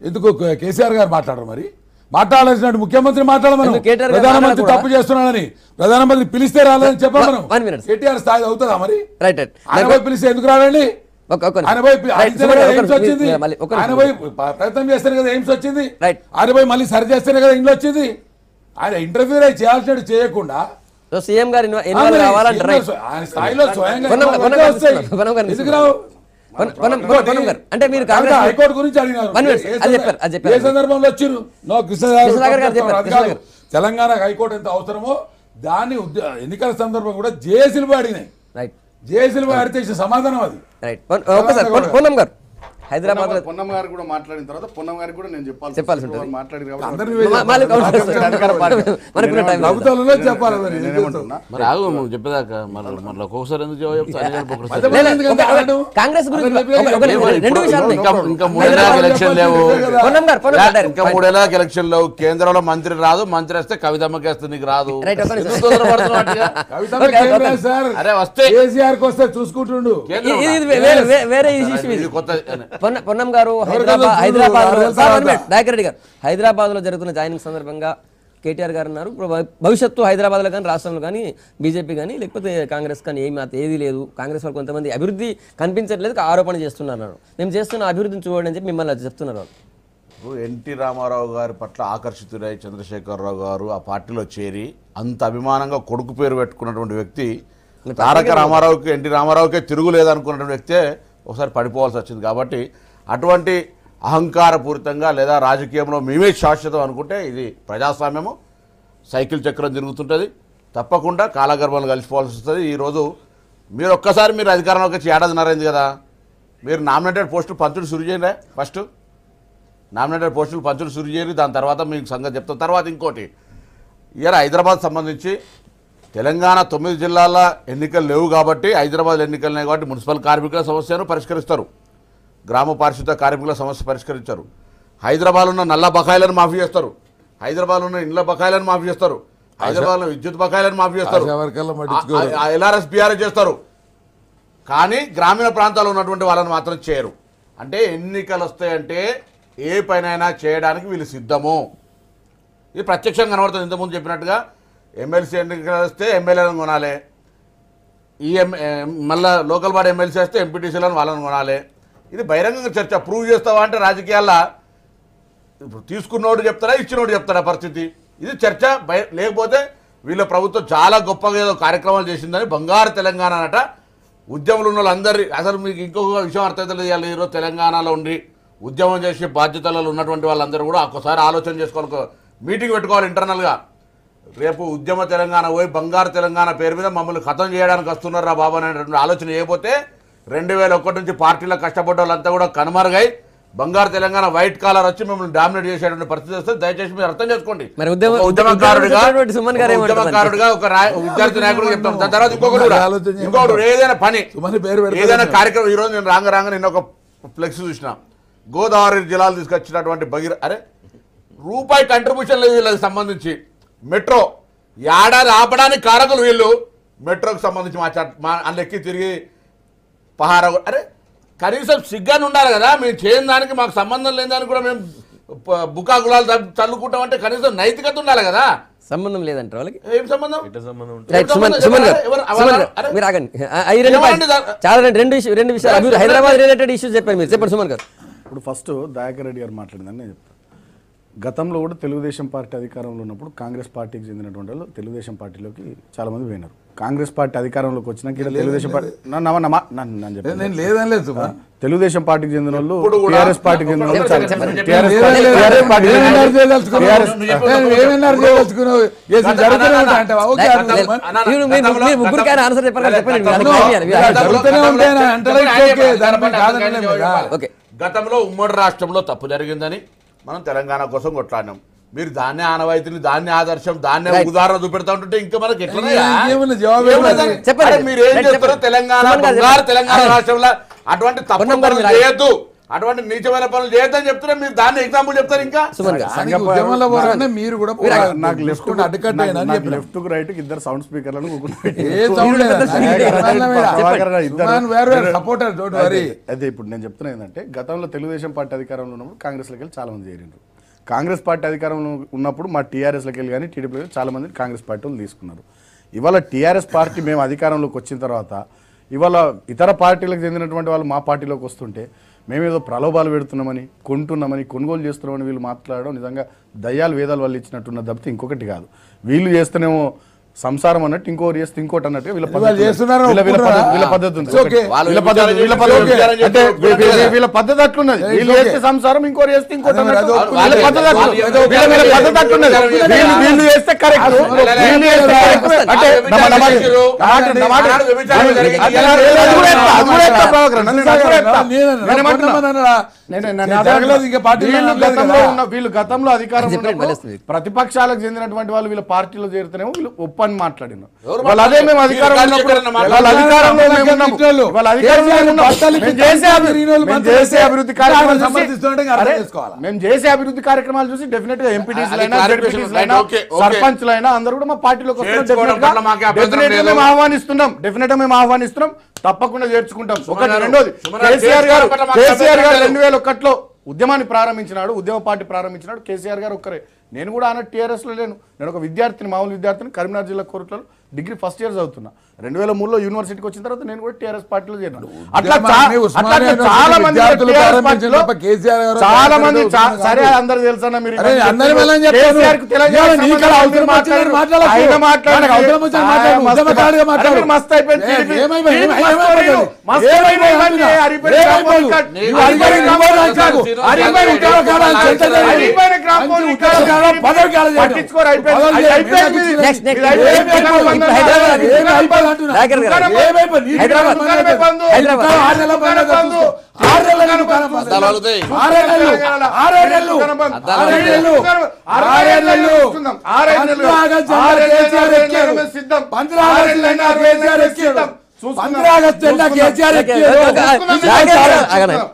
ఎందుకు కేసీఆర్ గారు మాట్లాడరు? మరి మాట్లాడాల్సినట్టు ముఖ్యమంత్రి మాట్లాడమని, ప్రధానమంత్రి తప్పు చేస్తున్నాడని ప్రధానమంత్రి పిలిస్తే రాలేదని చెప్పాలి మనం. కేటీఆర్ స్థాయి అవుతుందా మరి? ఆయన పిలిస్తే ఎందుకు రాలండి? ఆయన ప్రయత్నం చేస్తారు కదా, ఎయిమ్స్ వచ్చింది, ఆయన పోయి మళ్ళీ సరి చేస్తేనే కదా ఇంట్లో వచ్చింది. ఆయన ఇంటర్వ్యూ చేయాల్సినట్టు చేయకుండా సీఎం గారు స్థాయిలో స్వయంగా అంటే మీరు హైకోర్టు గురించి అడిగినారు, ఏ సందర్భంలో వచ్చారు? తెలంగాణ హైకోర్టు ఎంత అవసరమో దాన్ని ఎన్నికల సందర్భం కూడా జేఏసీలు అడిగినాయి. జేఏసీలు అడిగితే సమాధానం అది. పూనం గారు హైదరాబాద్ లో పొన్నం గారు కూడా మాట్లాడిన తర్వాత పొన్నం గారికి కూడా నేను చెప్పాల్సి చెప్పాల్సి ఉంటుంది. మాట్లాడి ప్రభుత్వంలో చెప్పాలి మరి. మరి ఆగు నువ్వు చెప్పేదాకా మళ్ళీ ఒక్కొక్కసారి ఎందుకు జవాబు చెప్తా అన్ని కలిపి ఒక్కసారి. కాంగ్రెస్ గురించి రెండు విషయాలు ఉన్నాయి. ఇంకా 3 ఏళ్ళకి ఎలక్షన్ లేవు, పొన్నం గారు ఇంకా 3 ఏళ్ళకి ఎలక్షన్ లేవు. కేంద్రంలో మంత్రి రాదు, మంత్రి వస్తే కవితమ్మకి వస్తే నీకు రాదు. రైట్, ఒక నిమిషం. ఎందుకు తొందరపడుతున్నావు అట్లా? కవితమ్మకి ఏం లేదు సార్, అరే వస్తే కేసీఆర్ కి వస్తే చూసుకుంటుండు. కేంద్రం వేరే ఇష్యూ ఇది కొత్త పొన్నం గారు హైదరాబాద్ లో జరుగుతున్న జాయినింగ్ సందర్భంగా కేటీఆర్ గారు అన్నారు, భవిష్యత్తు హైదరాబాద్ లో కానీ రాష్ట్రంలో కానీ బీజేపీ కానీ లేకపోతే కాంగ్రెస్ కానీ ఏది లేదు, కాంగ్రెస్ వాళ్ళు కొంతమంది అభివృద్ధి కనిపించట్లేదు ఆరోపణ చేస్తున్నారు, మేము చేస్తున్న అభివృద్ధిని చూడండి అని చెప్పి మిమ్మల్ని చెప్తున్నారు. ఎన్టీ రామారావు గారి పట్ల ఆకర్షితులై చంద్రశేఖరరావు గారు ఆ పార్టీలో చేరి అంత అభిమానంగా కొడుకు పేరు పెట్టుకున్నటువంటి వ్యక్తి, తారక రామారావుకి ఎన్టీ రామారావుకే తిరుగులేదనుకున్నటువంటి వ్యక్తే ఒకసారి పడిపోవాల్సి వచ్చింది. కాబట్టి అటువంటి అహంకారపూరితంగా లేదా రాజకీయంలో మేమే శాశ్వతం అనుకుంటే ఇది ప్రజాస్వామ్యము సైకిల్ చక్రం తిరుగుతుంటుంది, తప్పకుండా కాలగర్భంలో కలిసిపోవాల్సి వస్తుంది. ఈరోజు మీరు ఒక్కసారి మీరు అధికారంలోకి వచ్చి ఏడాదిన్నరైంది కదా, మీరు నామినేటెడ్ పోస్టులు పంచుడు సురు చేయండి. ఫస్ట్ నామినేటెడ్ పోస్టులు పంచుడు సురు చేయండి, దాని తర్వాత మీకు సంగతి చెప్తాం. తర్వాత ఇంకోటి, ఇయర్ హైదరాబాద్ సంబంధించి తెలంగాణ 9 జిల్లాల ఎన్నికలు లేవు కాబట్టి హైదరాబాద్ ఎన్నికలు ఉన్నాయి కాబట్టి మున్సిపల్ కార్మికుల సమస్యను పరిష్కరిస్తారు, గ్రామ పారిశుద్ధ కార్మికుల సమస్య పరిష్కరించారు, హైదరాబాద్లో ఉన్న నల్ల బకాయిలను మాఫీ చేస్తారు, హైదరాబాద్లో ఉన్న ఇండ్ల బకాయిలను మాఫీ చేస్తారు, హైదరాబాద్లో విద్యుత్ బకాయిలను మాఫీ చేస్తారు, ఎల్ఆర్ఎస్ బీఆర్ఎస్ చేస్తారు. కానీ గ్రామీణ ప్రాంతాల్లో ఉన్నటువంటి వాళ్ళని మాత్రం చేయరు. అంటే ఎన్నికలు వస్తాయంటే ఏ పనైనా చేయడానికి వీళ్ళు సిద్ధము. ఇది ప్రత్యక్షంగా కనబడుతుంది. ఇంతకుముందు చెప్పినట్టుగా ఎమ్మెల్సీ ఎన్నికలు వస్తే ఎమ్మెల్యేలను కొనాలి, మళ్ళీ లోకల్ బాడీ ఎమ్మెల్సీ వస్తే ఎంపీటీసీలను వాళ్ళని కొనాలి. ఇది బహిరంగంగా చర్చ. ప్రూవ్ చేస్తావా అంటే రాజకీయాల్లో ఇప్పుడు తీసుకున్నోడు చెప్తారా ఇచ్చినోడు చెప్తారా పరిస్థితి. ఇది చర్చ. లేకపోతే వీళ్ళ ప్రభుత్వం చాలా గొప్పగా ఏదో కార్యక్రమాలు చేసిందని బంగారు తెలంగాణ అనట. ఉద్యమంలో ఉన్న వాళ్ళందరి అసలు మీకు ఇంకొక విషయం అర్థమవుతలేదు. ఈరోజు తెలంగాణలో ఉండి ఉద్యమం చేసే బాధ్యతలలో ఉన్నటువంటి వాళ్ళందరూ కూడా ఒక్కసారి ఆలోచన చేసుకోవాలి, మీటింగ్ పెట్టుకోవాలి ఇంటర్నల్గా. రేపు ఉద్యమ తెలంగాణ పోయి బంగారు తెలంగాణ పేరు మీద మమ్మల్ని ఖతం చేయడానికి వస్తున్నారా బాబు అనేటువంటి ఆలోచన చేయకపోతే 2001 నుంచి పార్టీలో కష్టపడ్డ వాళ్ళంతా కూడా కనుమరుగై బంగారు తెలంగాణ వైట్ కాలర్ వచ్చి మిమ్మల్ని డామినేట్ చేసేటువంటి పరిస్థితి వస్తే దయచేసి మీరు అర్థం చేసుకోండి. ఉద్యమకారుడిగా ఒక విద్యార్థి నాయకుడు చెప్తాం. దాని తర్వాత ఇంకొకటి ఏదైనా పని ఏదైనా కార్యక్రమం. ఈరోజు నేను రాంగ నిన్న ఒక ఫ్లెక్స్ చూసిన, గోదావరి జిల్లాలు తీసుకొచ్చినటువంటి రూపాయి కంట్రిబ్యూషన్ లేదు వీళ్ళకి సంబంధించి. మెట్రో ఏడాది ఆపడానికి కారకులు వీళ్ళు. మెట్రోకి సంబంధించి అందులో తిరిగి పహారా. అరే కనీసం సిగ్గాని ఉండాలి కదా, మేము చేయని దానికి మాకు సంబంధం లేని దానికి కూడా మేము బుకా గులాలు చల్లుకుంటామంటే కనీసం నైతికత ఉండాలి కదా. సంబంధం లేదంటారు వాళ్ళకి. ఏం సంబంధం? రెండు విషయాలు హైదరాబాద్ రిలేటెడ్ ఇష్యూస్ చెప్పారు మీరు, చెప్పండి సుమన్ గారు. ఇప్పుడు ఫస్ట్ దయాకర్ రెడ్డి గారు మాట్లాడిందని నేను చెప్తాను. గతంలో కూడా తెలుగుదేశం పార్టీ అధికారంలో ఉన్నప్పుడు కాంగ్రెస్ పార్టీకి చెందినటువంటి వాళ్ళు తెలుగుదేశం పార్టీలోకి చాలా మంది పోయినారు. కాంగ్రెస్ పార్టీ అధికారంలోకి వచ్చినాక తెలుగుదేశం పార్టీ తెలుగుదేశం పార్టీకి చెందిన వాళ్ళు టీఆర్ఎస్ పార్టీకి చెందిన వాళ్ళు గతంలో ఉమ్మడి రాష్ట్రంలో తప్పు జరిగిందని మనం తెలంగాణ కోసం కొట్లాడినాం. మీరు దాన్నే ఆనవాయితీని, దాన్ని ఆదర్శం, దాన్నే ఉదాహరణ చూపెడతా ఉంటుంటే ఇంకా మనకి ఎట్లా మీరు ఏం చేస్తారో తెలంగాణ రాష్ట్రంలో అటువంటి తప్పు పనులు చేయొద్దు, అటువంటి నీచమైన పనులు చేయొద్దని చెప్తున్నా. మీరు దాన్ని ఎగ్జాంపుల్ చెప్తారు. ఇంకా మీరు కూడా నాకు లెఫ్ట్ కు రైట్ ఇద్దరు సౌండ్ స్పీకర్లను అదే ఇప్పుడు నేను చెప్తున్నా ఏంటంటే, గతంలో తెలుగుదేశం పార్టీ అధికారంలో ఉన్నప్పుడు కాంగ్రెస్లోకి వెళ్ళి చాలా మంది చేరిండ్రు. కాంగ్రెస్ పార్టీ అధికారంలో ఉన్నప్పుడు మా టీఆర్ఎస్లోకి వెళ్ళి కానీ టీడీపీలో చాలా మంది కాంగ్రెస్ పార్టీ వాళ్ళు తీసుకున్నారు. ఇవాళ టీఆర్ఎస్ పార్టీ మేము అధికారంలోకి వచ్చిన తర్వాత ఇవాళ ఇతర పార్టీలకు చెందినటువంటి వాళ్ళు మా పార్టీలోకి వస్తుంటే మేమేదో ప్రలోభాలు పెడుతున్నామని, కొంటున్నామని, కొనుగోలు చేస్తున్నామని వీళ్ళు మాట్లాడడం నిజంగా దయ్యాలు వేదాలు వాళ్ళు ఇచ్చినట్టున్న దప్పితే ఇంకొకటి కాదు. వీళ్ళు చేస్తేనేమో సంసారం అన్నట్టు ఇంకోటి చేస్తే ఇంకోటి అన్నట్టు వీళ్ళ వాళ్ళు పద్ధతి చేస్తున్నారని వీళ్ళ ఒప్పుకుంటున్నారా? పద్ధతి ఉంది. It's okay. వీళ్ళ పద్ధతి అంటే వీళ్ళ పద్ధతి అట్లున్నది. వీళ్ళు చేస్తే సంసారం ఇంకోటి చేస్తే ఇంకోటి అన్నట్టు వీళ్ళ పద్ధతి అట్లున్నది. వీళ్ళ పద్ధతి అట్లున్నది. వీళ్ళు చేస్తే కరెక్ట్, వీళ్ళు చేస్తే కరెక్ట్ అంటే వీళ్ళు గతంలో అధికారంలో ప్రతిపక్షాలకు చెందినటువంటి వాళ్ళు వీళ్ళ పార్టీలో చేరితేనేమో వీళ్ళు ఒప్పని మాట్లాడినారు. వాళ్ళు అదే మేము అధికారంలో ఉన్నప్పుడు వాళ్ళ అధికారంలో మేము ఉన్నాము. వాళ్ళ అధికారంలో మేము చేసే అభివృద్ధి కార్యక్రమాలు చూసి డెఫినెట్ గా ఎంపీటీసీలైనా జెడ్పీటీసీలైనా సర్పంచ్లైనా అందరూ కూడా మా పార్టీలోకి వస్తున్నారు. డెఫినెట్ గా మేము ఆహ్వానిస్తున్నాం. తప్పకుండా చేర్చుకుంటాం. ఒకటి. రెండోది, కేసీఆర్ గారు 2001లో ఉద్యమాన్ని ప్రారంభించినాడు, ఉద్యమ పార్టీ ప్రారంభించినాడు కేసీఆర్ గారు ఒక్కరే. నేను కూడా ఆన టీఆర్ఎస్లో లేను. నేను ఒక విద్యార్థిని, మామూలు విద్యార్థిని, కరీంనగర్ జిల్లా కోరుట్లలో డిగ్రీ ఫస్ట్ ఇయర్ చదువుతున్నా. 2003లో యూనివర్సిటీకి వచ్చిన తర్వాత నేను కూడా టీఆర్ఎస్ పార్టీలో చేరినాను. అట్లా చాలా మంది చాలా మంది సరే అందరు తెలుసా మీరు మస్తు అయిపోయింది.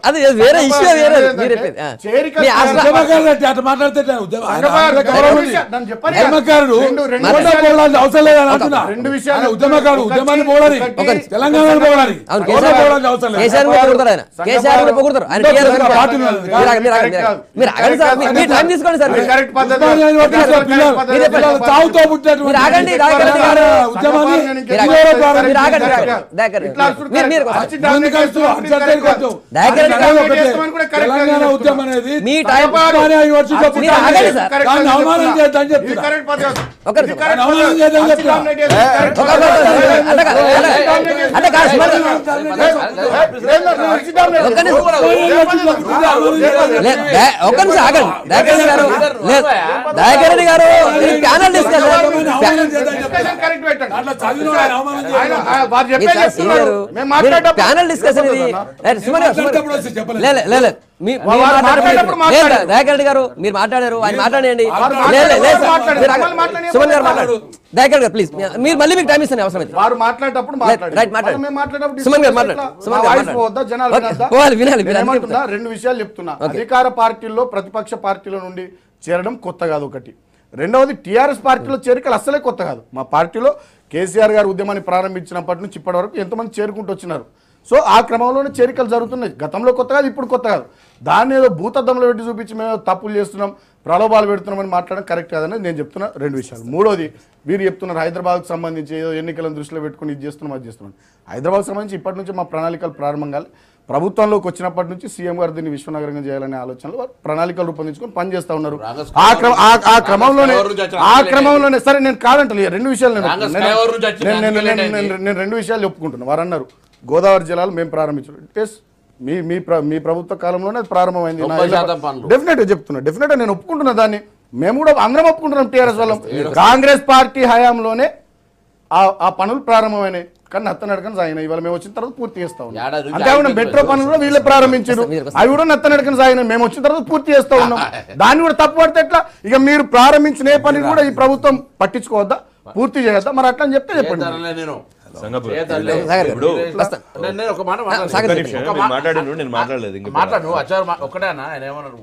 అది వేరే ఇష్యూ. అవసరం లేదని రెండు విషయాలు. ఉద్యమకారుడు ఉద్యమాన్ని పోవాలి, తెలంగాణ పోవాలి. చావుతో పుట్టినటువంటి తెలంగాణ ఉద్యమం అనేది అవమానం చేద్దాం దయాకరెడ్డి గారు ప్యానల్ డిస్కషన్ దయాకరెడ్డి గారు మీరు మాట్లాడారు, ఆయన మాట్లాడండి. సుమన్ గారు మాట్లాడు. దయాకరెడ్డి గారు ప్లీజ్, మీరు మళ్ళీ మీకు టైం ఇస్తాను అవసరం అయితే. సుమన్ గారు మాట్లాడు. రెండు విషయాలు చెప్తున్నా. అధికార పార్టీల్లో ప్రతిపక్ష పార్టీల నుండి చేరడం కొత్త కాదు ఒకటి. రెండవది, టీఆర్ఎస్ పార్టీలో చేరికలు అస్సలే కొత్త కాదు. మా పార్టీలో కేసీఆర్ గారు ఉద్యమాన్ని ప్రారంభించినప్పటి నుంచి ఇప్పటి వరకు ఎంతమంది చేరుకుంటూ వచ్చినారు. సో ఆ క్రమంలోనే చేరికలు జరుగుతున్నాయి. గతంలో కొత్త కాదు, ఇప్పుడు కొత్త కాదు. దాన్ని ఏదో భూతద్దంలో పెట్టి చూపించి మేము తప్పులు చేస్తున్నాం, ప్రలోభాలు పెడుతున్నామని మాట్లాడడం కరెక్ట్ కాదని నేను చెప్తున్నా. రెండు విషయాలు. మూడోది, వీరు చెప్తున్నారు హైదరాబాద్కు సంబంధించి ఏదో ఎన్నికలను దృష్టిలో పెట్టుకుని ఇది చేస్తున్నాం అది చేస్తున్నాం. హైదరాబాద్కు సంబంధించి ఇప్పటి నుంచి మా ప్రణాళికలు ప్రారంభం కాలి. ప్రభుత్వంలోకి వచ్చినప్పటి నుంచి సీఎం గారు దీన్ని విశ్వనగరంగా చేయాలనే ఆలోచనలో ప్రణాళికలు రూపొందించుకొని పనిచేస్తా ఉన్నారు. ఆ క్రమంలోనే సరే నేను కాదంటలే రెండు విషయాలు నేను రెండు విషయాలు ఒప్పుకుంటున్నాను. వారు అన్నారు గోదావరి జలాలు మేము ప్రారంభించాం. మీ ప్రభుత్వ కాలంలోనే అది ప్రారంభమైంది. డెఫినెట్గా చెప్తున్నా, డెఫినెట్గా నేను ఒప్పుకుంటున్నా. దాన్ని మేము కూడా అందరం ఒప్పుకుంటున్నాం. టీఆర్ఎస్ వాళ్ళం కాంగ్రెస్ పార్టీ హయాంలోనే ఆ పనులు ప్రారంభమైనాయి. కానీ నత్తనడకన సాగినాయి. ఇవాళ మేము వచ్చిన తర్వాత పూర్తి చేస్తా ఉన్నాం. అంతేకాకుండా మెట్రో పనులు వీళ్ళే ప్రారంభించారు, అవి కూడా నత్తనడకన సాగినాయి. మేము వచ్చిన తర్వాత పూర్తి చేస్తా ఉన్నాం. దాన్ని కూడా తప్పు పడితే ఎట్లా? ఇక మీరు ప్రారంభించిన ఏ పని కూడా ఈ ప్రభుత్వం పట్టించుకోవద్దా, పూర్తి చేయొద్దా? మరి అట్లా అని చెప్తే చెప్పండి. ఒకటేనా ఆయన ఏమన్నారు,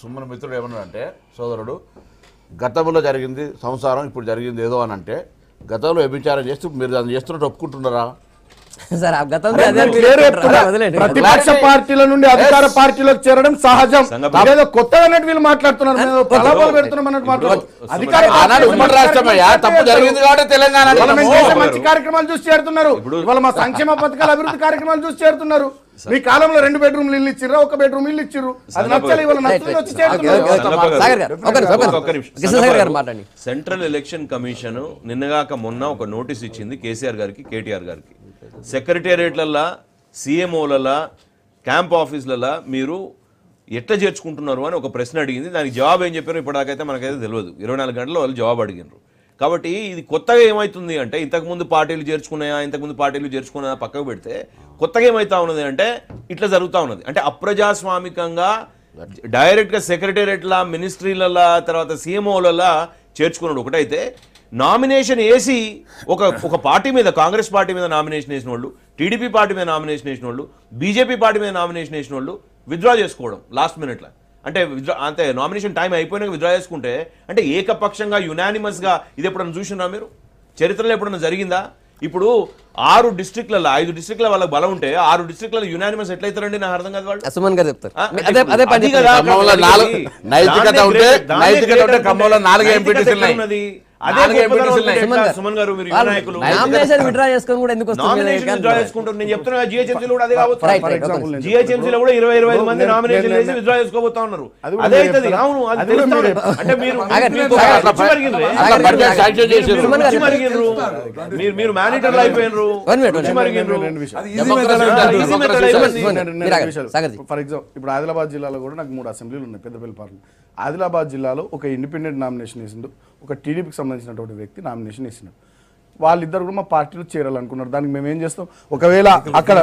సుమన్ మిత్రుడు ఏమన్నాడు అంటే, సోదరుడు గతంలో జరిగింది సంసారం, ఇప్పుడు జరిగింది ఏదో అని అంటే, గతంలో వ్యభిచారం చేస్తూ మీరు దాన్ని చేస్తున్నట్టు ఒప్పుకుంటున్నారా? సార్ ఆ గతంలో అదే నేను క్లియర్ చెప్తున్నా. వదిలేండి. ప్రతిపక్ష పార్టీల నుండి అధికార పార్టీలోకి చేరడం సహజం. సంగతి. ఏదో కొత్తగా అన్నట్టు వీళ్ళు మాట్లాడుతున్నారు, మేము ప్రలోభాలు పెడుతున్నాం అన్నట్టు మాట్లాడుతున్నారు. అధికార ఆనాడు ఉమ్మడి రాష్ట్రమయ్యా, తప్పు జరిగింది కాబట్టి తెలంగాణ ఇవాళ మేము చేసే మంచి కార్యక్రమాలు చూసి చేరుతున్నారు. ఇవాళ మా సంక్షేమ పథకాల అభివృద్ధి కార్యక్రమాలు చూసి చేరుతున్నారు. మీ కాలంలో 2 బెడ్రూమ్లు ఇల్లు ఇచ్చిర్రా, 1 బెడ్రూమ్ ఇల్లు ఇచ్చిర్రు, అది నచ్చాలి. ఇవాళ నచ్చుతుంది వచ్చి చేరుతున్నారు. సాగర్ గారు, ఒక్క నిమిషం. కృష్ణసాగర్ గారు మాట్లాడండి. సెంట్రల్ ఎలక్షన్ కమిషన్ నిన్నగాక మొన్న ఒక నోటీస్ ఇచ్చింది కేసీఆర్ గారికి, కేటీఆర్ గారికి. సెక్రటేరియట్లల్లో, సీఎంఓలలో, క్యాంప్ ఆఫీసులలో మీరు ఎట్లా చేర్చుకుంటున్నారు అని ఒక ప్రశ్న అడిగింది. దానికి జవాబు ఏం చెప్పారో ఇప్పటిదాకైతే మనకైతే తెలియదు. 24 గంటల్లో వాళ్ళు జవాబు అడిగినారు. కాబట్టి ఇది కొత్తగా ఏమవుతుంది అంటే, ఇంతకుముందు పార్టీలు చేర్చుకున్నాయా పక్కకు పెడితే కొత్తగా ఏమవుతా ఉన్నది అంటే ఇట్లా జరుగుతూ ఉన్నది. అంటే అప్రజాస్వామికంగా డైరెక్ట్గా సెక్రటేరియట్ల, మినిస్ట్రీల, తర్వాత సీఎంఓలలో చేర్చుకున్నాడు ఒకటైతే, నామినేషన్ వేసి ఒక పార్టీ మీద, కాంగ్రెస్ పార్టీ మీద నామినేషన్ వేసిన వాళ్ళు, టీడీపీ పార్టీ మీద నామినేషన్ వేసిన వాళ్ళు, బీజేపీ పార్టీ మీద నామినేషన్ వేసిన వాళ్ళు విత్డ్రా చేసుకోవడం లాస్ట్ మినిట్లో. అంటే అంతే, నామినేషన్ టైం అయిపోయినాక విత్డ్రా చేసుకుంటే అంటే ఏకపక్షంగా యునానిమస్గా ఇది ఎప్పుడన్నా చూసినా మీరు? చరిత్రలో ఎప్పుడన్నా జరిగిందా? ఇప్పుడు 6 డిస్ట్రిక్ట్లలో 5 డిస్ట్రిక్ట్ల వాళ్ళకి బలం ఉంటే 6 డిస్ట్రిక్ట్లలో యునానిమస్ ఎట్లయితారండి? నాకు అర్థం కాదు. వాళ్ళు సుమన్ గారు చెప్తారు. అదే పని కదా. నైతికత ఉంటే ఖమ్మంలో 4 ఎంపీటీసీలు ఉన్నాయి. సుమన్ గారు, మీరు యువ నాయకులు, నామినేషన్ విత్డ్రా చేసుకొని కూడా ఎందుకు నామినేషన్ విత్డ్రా చేసుకుంటారు? నేను చెప్తున్నా జిహెచ్ఎంసీలో కూడా అదే కావచ్చు. జిహెచ్ఎంసీలో కూడా 20-25 మంది నామినేషన్ వేసి విత్డ్రా చేసుకోబోతా ఉన్నారు. అదే అవుతుంది. అవును, అది తెలుస్తుంది. అంటే మీరు మేనేటర్లు అయిపోయినారు. ఫర్ ఎగ్జాంపుల్ ఇప్పుడు ఆదిలాబాద్ జిల్లాలో కూడా నాకు 3 అసెంబ్లీలు ఉన్నాయి, పెద్దపల్లి పార్లమెంట్. ఆదిలాబాద్ జిల్లాలో ఒక ఇండిపెండెంట్ నామినేషన్ వేసిండు, ఒక టీడీపీకి సంబంధించినటువంటి వ్యక్తి నామినేషన్ వేసినాడు. వాళ్ళిద్దరు కూడా మా పార్టీలో చేరాలనుకున్నారు. దానికి మేము ఏం చేస్తాం? ఒకవేళ అక్కడ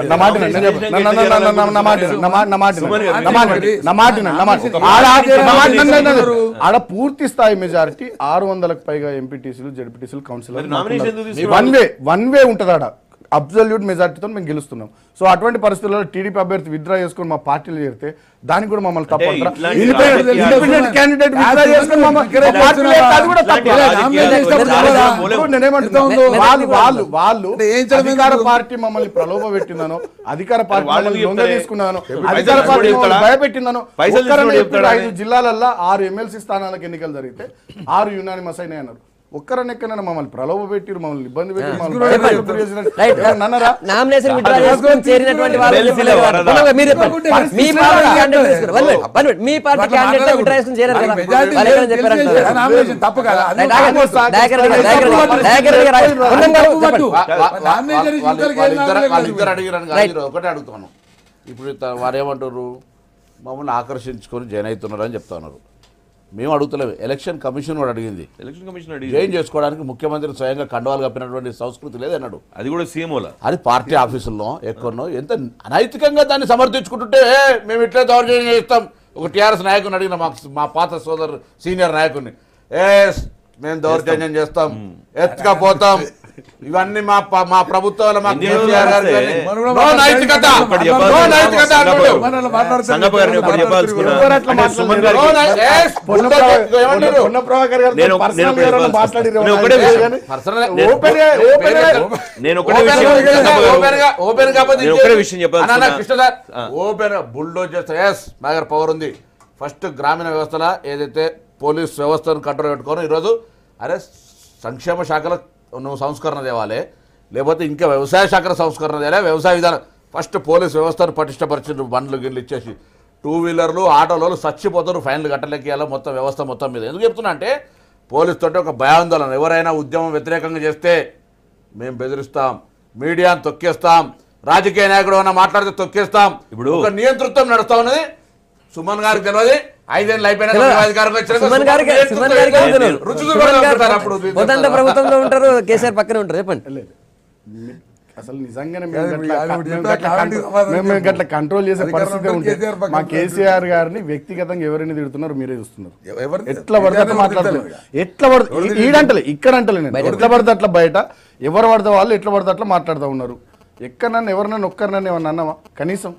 ఆడ పూర్తి స్థాయి మెజారిటీ 600కు పైగా ఎంపీటీసీలు, జెడ్పీటీసీలు, కౌన్సిలర్ వన్ వే ఉంటుంది. ఆడ అబ్సల్యూట్ మెజార్టీతో మేము గెలుస్తున్నాం. సో అటువంటి పరిస్థితుల్లో టీడీపీ అభ్యర్థి విత్డ్రా చేసుకుని మా పార్టీలో చేరితే దానికి కూడా మమ్మల్ని తప్పు అంటారా? ఇండిపెండెంట్ క్యాండిడేట్ విత్డ్రా చేసుకుని వాళ్ళు అధికార పార్టీ మమ్మల్ని ప్రలోభ పెట్టిందనో, అధికార పార్టీ మమ్మల్ని దొంగ తీసుకున్నానో, అధికార పార్టీ భయపెట్టిందనో, 5 జిల్లాలల్లో 6 ఎమ్మెల్సీ స్థానాలకు ఎన్నికలు జరిగితే 6 యునానిమస్ అయినాయి అన్నారు. ఒక్కరనెక్కనైనా మమ్మల్ని ప్రలోభ పెట్టి, మమ్మల్ని ఇబ్బంది పెట్టి, నామినేషన్ విత్డ్రా చేసుకొని చేరినటువంటి వాళ్ళు మీ పార్టీ క్యాండిడేట్ విత్డ్రా చేసుకొని చేరారు ఒకటే అడుగుతాను. ఇప్పుడు వారేమంటారు? మమ్మల్ని ఆకర్షించుకొని జాయిన్ అవుతున్నారు అని చెప్తా ఉన్నారు. మేము అడుగుతలేము, ఎలక్షన్ కమిషన్ కూడా అడిగింది. ఎలక్షన్ కమిషన్ జాయిన్ చేసుకోవడానికి ముఖ్యమంత్రి స్వయంగా కండవాలు కప్పినటువంటి సంస్కృతి లేదన్నాడు. అది కూడా సీఎంఓలా, అది పార్టీ ఆఫీసుల్లో ఎక్కడనో ఎంత అనైతికంగా దాన్ని సమర్థించుకుంటుంటే మేము ఇట్లే దౌర్జన్యం చేస్తాం. ఒక టీఆర్ఎస్ నాయకుని అడిగిన, మా పాత సోదరు సీనియర్ నాయకుడిని, మేము దౌర్జన్యం చేస్తాం, ఎత్తుకపోతాం, ఇవన్నీ మా ప్రభుత్వాలు ఓపెన్ పవర్ ఉంది. ఫస్ట్ గ్రామీణ వ్యవస్థలో ఏదైతే పోలీస్ వ్యవస్థను కంట్రోల్ పెట్టుకోను, ఈరోజు అరే సంక్షేమ శాఖలో నువ్వు సంస్కరణ తేవాలి, లేకపోతే ఇంకా వ్యవసాయ శాఖల సంస్కరణ తేవాలి. వ్యవసాయ విధానం ఫస్ట్ పోలీస్ వ్యవస్థను పటిష్టపరిచి బండ్లు గిన్నెలు ఇచ్చేసి 2 వీలర్లు ఆటోలు చచ్చిపోతారు, ఫైన్లు కట్టలేకేయాలి మొత్తం వ్యవస్థ మొత్తం మీద. ఎందుకు చెప్తున్నా అంటే పోలీస్ తోటి ఒక భయాందోళన. ఎవరైనా ఉద్యమం వ్యతిరేకంగా చేస్తే మేము బెదిరిస్తాం, మీడియాను తొక్కేస్తాం, రాజకీయ నాయకుడు ఏమైనా మాట్లాడితే తొక్కేస్తాం. ఇప్పుడు ఒక నియంతృత్వం నడుస్తా ఉన్నది. సుమన్ గారికి తెలియదు, 5 ఏళ్ళు అయిపోయినా ప్రభుత్వంలో ఉంటారు, కేసీఆర్ పక్కనే ఉంటారు. చెప్పండి. అసలు నిజంగానే మేము గట్లా కంట్రోల్ చేసే పరిస్థితి ఉంటే మా కేసీఆర్ గారిని వ్యక్తిగతంగా ఎవరైనా తిడుతున్నారు మీరే చూస్తున్నారు. ఎట్లా పడితే అట్లా మాట్లాడుతున్నారు, ఎట్లా పడితే ఈడంటలే ఇక్కడ అంటలే నేను, ఎట్లా పడితే అట్లా బయట ఎవరు పడితే వాళ్ళు ఎట్లా పడితే అట్లా మాట్లాడుతూ ఉన్నారు. ఎక్కడన్నా ఎవరినన్నా ఒక్కరినన్నా ఏమన్నా అన్నామా? కనీసం